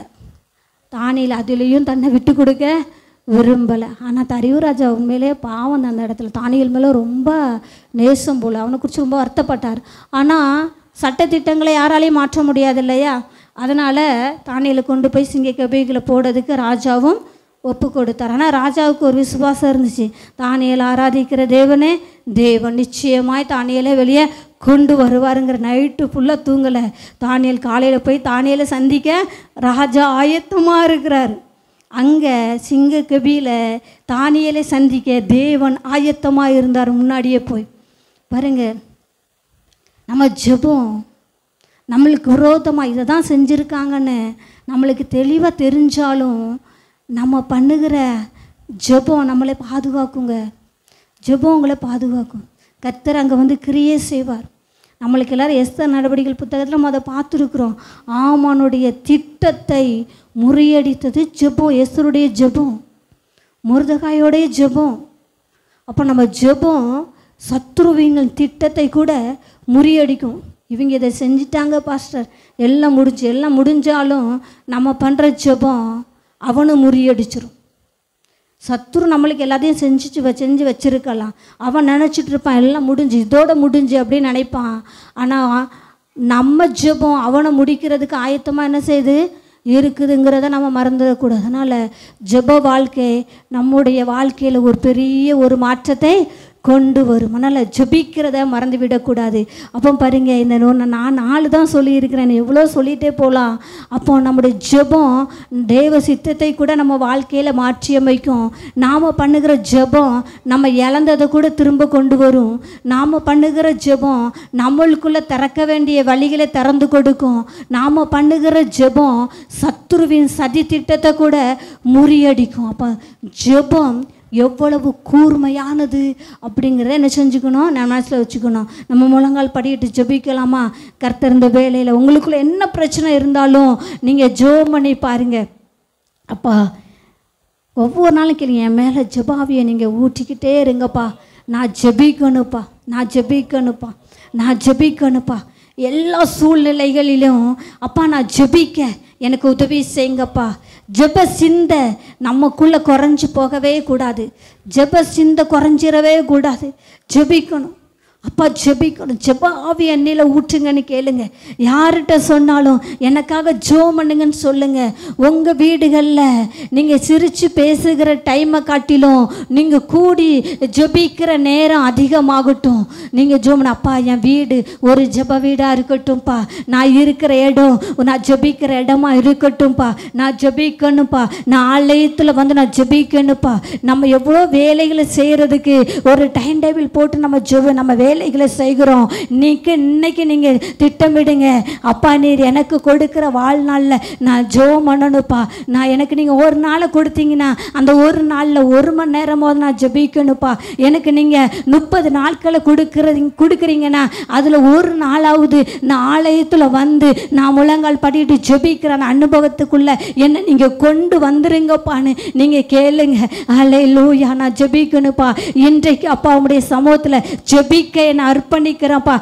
தானியேல் அதுலேயும் தன்னை விட்டு கொடுக்க விரும்பலை. ஆனால் தரியு ராஜா உண்மையிலே பாவம் அந்த இடத்துல தானியேல் மேலே ரொம்ப நேசம் போல், அவனை குறித்து ரொம்ப வருத்தப்பட்டார். ஆனால் சட்டத்திட்டங்களை யாராலையும் மாற்ற முடியாது இல்லையா? அதனால் தானியேலை கொண்டு போய் சிங்க கெபிகளை போடுறதுக்கு ராஜாவும் ஒப்பு கொடுத்தார். ஆனால் ராஜாவுக்கு ஒரு விசுவாசம் இருந்துச்சு, தானியேல் ஆராதிக்கிற தேவனே தேவன் நிச்சயமாய் தானியேலை வெளியே கொண்டு வருவாருங்கிற. நைட்டு ஃபுல்லாக தூங்கலை. தானியேல் காலையில் போய் தானியேலை சந்திக்க ராஜா ஆயத்தமாக இருக்கிறார். அங்கே சிங்க கெபியில் தானியேலை சந்திக்க தேவன் ஆயத்தமாக இருந்தார். முன்னாடியே போய் பாருங்கள், நம்ம ஜெபம் நம்மளுக்கு விரோதமாக இதை தான் செஞ்சுருக்காங்கன்னு நம்மளுக்கு தெளிவாக தெரிஞ்சாலும் நம்ம பண்ணுகிற ஜெபம் நம்மளை பாதுகாக்குங்க. ஜெபம் உங்களை பாதுகாக்கும். கர்த்தர் அங்கே வந்து கிரியை செய்வார். நம்மளுக்கு எல்லோரும் எஸ்தர் நடவடிக்கைகள் புத்தகத்தில் நம்ம அதை பார்த்துருக்குறோம். ஆமானுடைய திட்டத்தை முறியடித்தது ஜெபம், எஸ்தருடைய ஜெபம், மொர்தெகாயோடைய ஜெபம். அப்போ நம்ம ஜெபம் சத்ருவின் திட்டத்தை கூட முறியடிக்கும். இவங்க இதை செஞ்சிட்டாங்க பாஸ்டர், எல்லாம் முடிஞ்சாலும் நம்ம பண்ணுற ஜெபம் அவனை முறியடிச்சிடும். சத்ரு நம்மளுக்கு எல்லாத்தையும் செஞ்சு வச்சுருக்கலாம். அவன் நினச்சிட்டு இருப்பான் எல்லாம் முடிஞ்சு, இதோட முடிஞ்சு அப்படின்னு நினைப்பான். ஆனால் நம்ம ஜெபம் அவனை முடிக்கிறதுக்கு ஆயத்தமாக என்ன செய்யுது இருக்குதுங்கிறத நம்ம மறந்துடக்கூடாது. அதனால் ஜெப வாழ்க்கை நம்முடைய வாழ்க்கையில் ஒரு பெரிய ஒரு மாற்றத்தை கொண்டு வரும். அதனால் ஜெபிக்கிறத மறந்து விடக்கூடாது. அப்போ பாருங்க, இந்த நான் 4 தான் சொல்லியிருக்கிறேன், எவ்வளோ சொல்லிகிட்டே போகலாம். அப்போ நம்முடைய ஜெபம் தேவ சித்தத்தை கூட நம்ம வாழ்க்கையில் மாற்றி அமைக்கும். நாம் பண்ணுகிற ஜெபம் நம்ம இழந்ததை கூட திரும்ப கொண்டு வரும். நாம் பண்ணுகிற ஜெபம் நம்மளுக்குள்ளே திறக்க வேண்டிய வழிகளை திறந்து கொடுக்கும். நாம் பண்ணுகிற ஜெபம் சத்துருவின் சதி திட்டத்தை கூட முறியடிக்கும். அப்போ ஜெபம் எவ்வளவு கூர்மையானது அப்படிங்கிறத என்ன செஞ்சுக்கணும், நம்ம மனசில் வச்சுக்கணும். நம்ம முழங்கால் படிக்கிட்டு ஜெபிக்கலாமா? கர்த்தர் இந்த வேலையில் உங்களுக்குள்ள என்ன பிரச்சனை இருந்தாலும் நீங்கள் ஜெபம் பண்ணி பாருங்கள். அப்பா ஒவ்வொரு நாளும் கேளுங்க, என் மேலே ஜெபாவியை நீங்கள் ஊற்றிக்கிட்டே இருங்கப்பா, நான் ஜெபிக்கணுப்பா. எல்லா சூழ்நிலைகளிலும் அப்பா நான் ஜெபிக்க எனக்கு உதவி செய்யுங்கப்பா. ஜெப சிந்தை நமக்குள்ளே குறைஞ்சி போகவே கூடாது. ஜெப சிந்தை குறைஞ்சிடவே கூடாது. ஜெபிக்கணும் அப்பா, ஜெபிக்கணும். ஜெப ஆவி எண்ணெயில் ஊற்றுங்கன்னு கேளுங்க. யார்கிட்ட சொன்னாலும் எனக்காக ஜெபம் பண்ணுங்கன்னு சொல்லுங்கள். உங்கள் வீடுகளில் நீங்கள் சிரித்து பேசுகிற டைமை காட்டிலும் நீங்கள் கூடி ஜெபிக்கிற நேரம் அதிகமாகட்டும். நீங்கள் ஜெபம், அப்பா என் வீடு ஒரு ஜெப வீடாக இருக்கட்டும்ப்பா, நான் இருக்கிற இடம் நான் ஜெபிக்கிற இடமா இருக்கட்டும்ப்பா, நான் ஜெபிக்கணும்ப்பா, நான் ஆலயத்தில் வந்து நான் ஜெபிக்கணும்ப்பா. நம்ம எவ்வளோ வேலைகளை செய்கிறதுக்கு ஒரு டைம் டேபிள் போட்டு நம்ம வேலைகளை செய்கிறோம். இன்னைக்கு நீங்கள் திட்டமிடுங்க, அப்பா நீர் எனக்கு கொடுக்குற வாழ்நாளில் நான் ஜெபம் பண்ணணுப்பா. எனக்கு நீங்கள் ஒரு நாளை கொடுத்தீங்கன்னா அந்த ஒரு நாளில் 1 மணி நேரமாவது நான் ஜெபிக்கணுப்பா. எனக்கு நீங்கள் 30 நாட்களை கொடுக்குறீங்கன்னா அதில் ஒரு நாளாவது நான் ஆலயத்தில் வந்து நான் முழங்கால் படிட்டு ஜெபிக்கிற அந்த அனுபவத்துக்குள்ளே என்ன நீங்கள் கொண்டு வந்துருங்கப்பான்னு நீங்கள் கேளுங்க. அல்லேலூயா, நான் ஜெபிக்கணுப்பா. இன்றைக்கு அப்பா உடைய சமூகத்தில் ஜெபிக்க என்னை அர்ப்பணிக்கிறேன்ப்பா.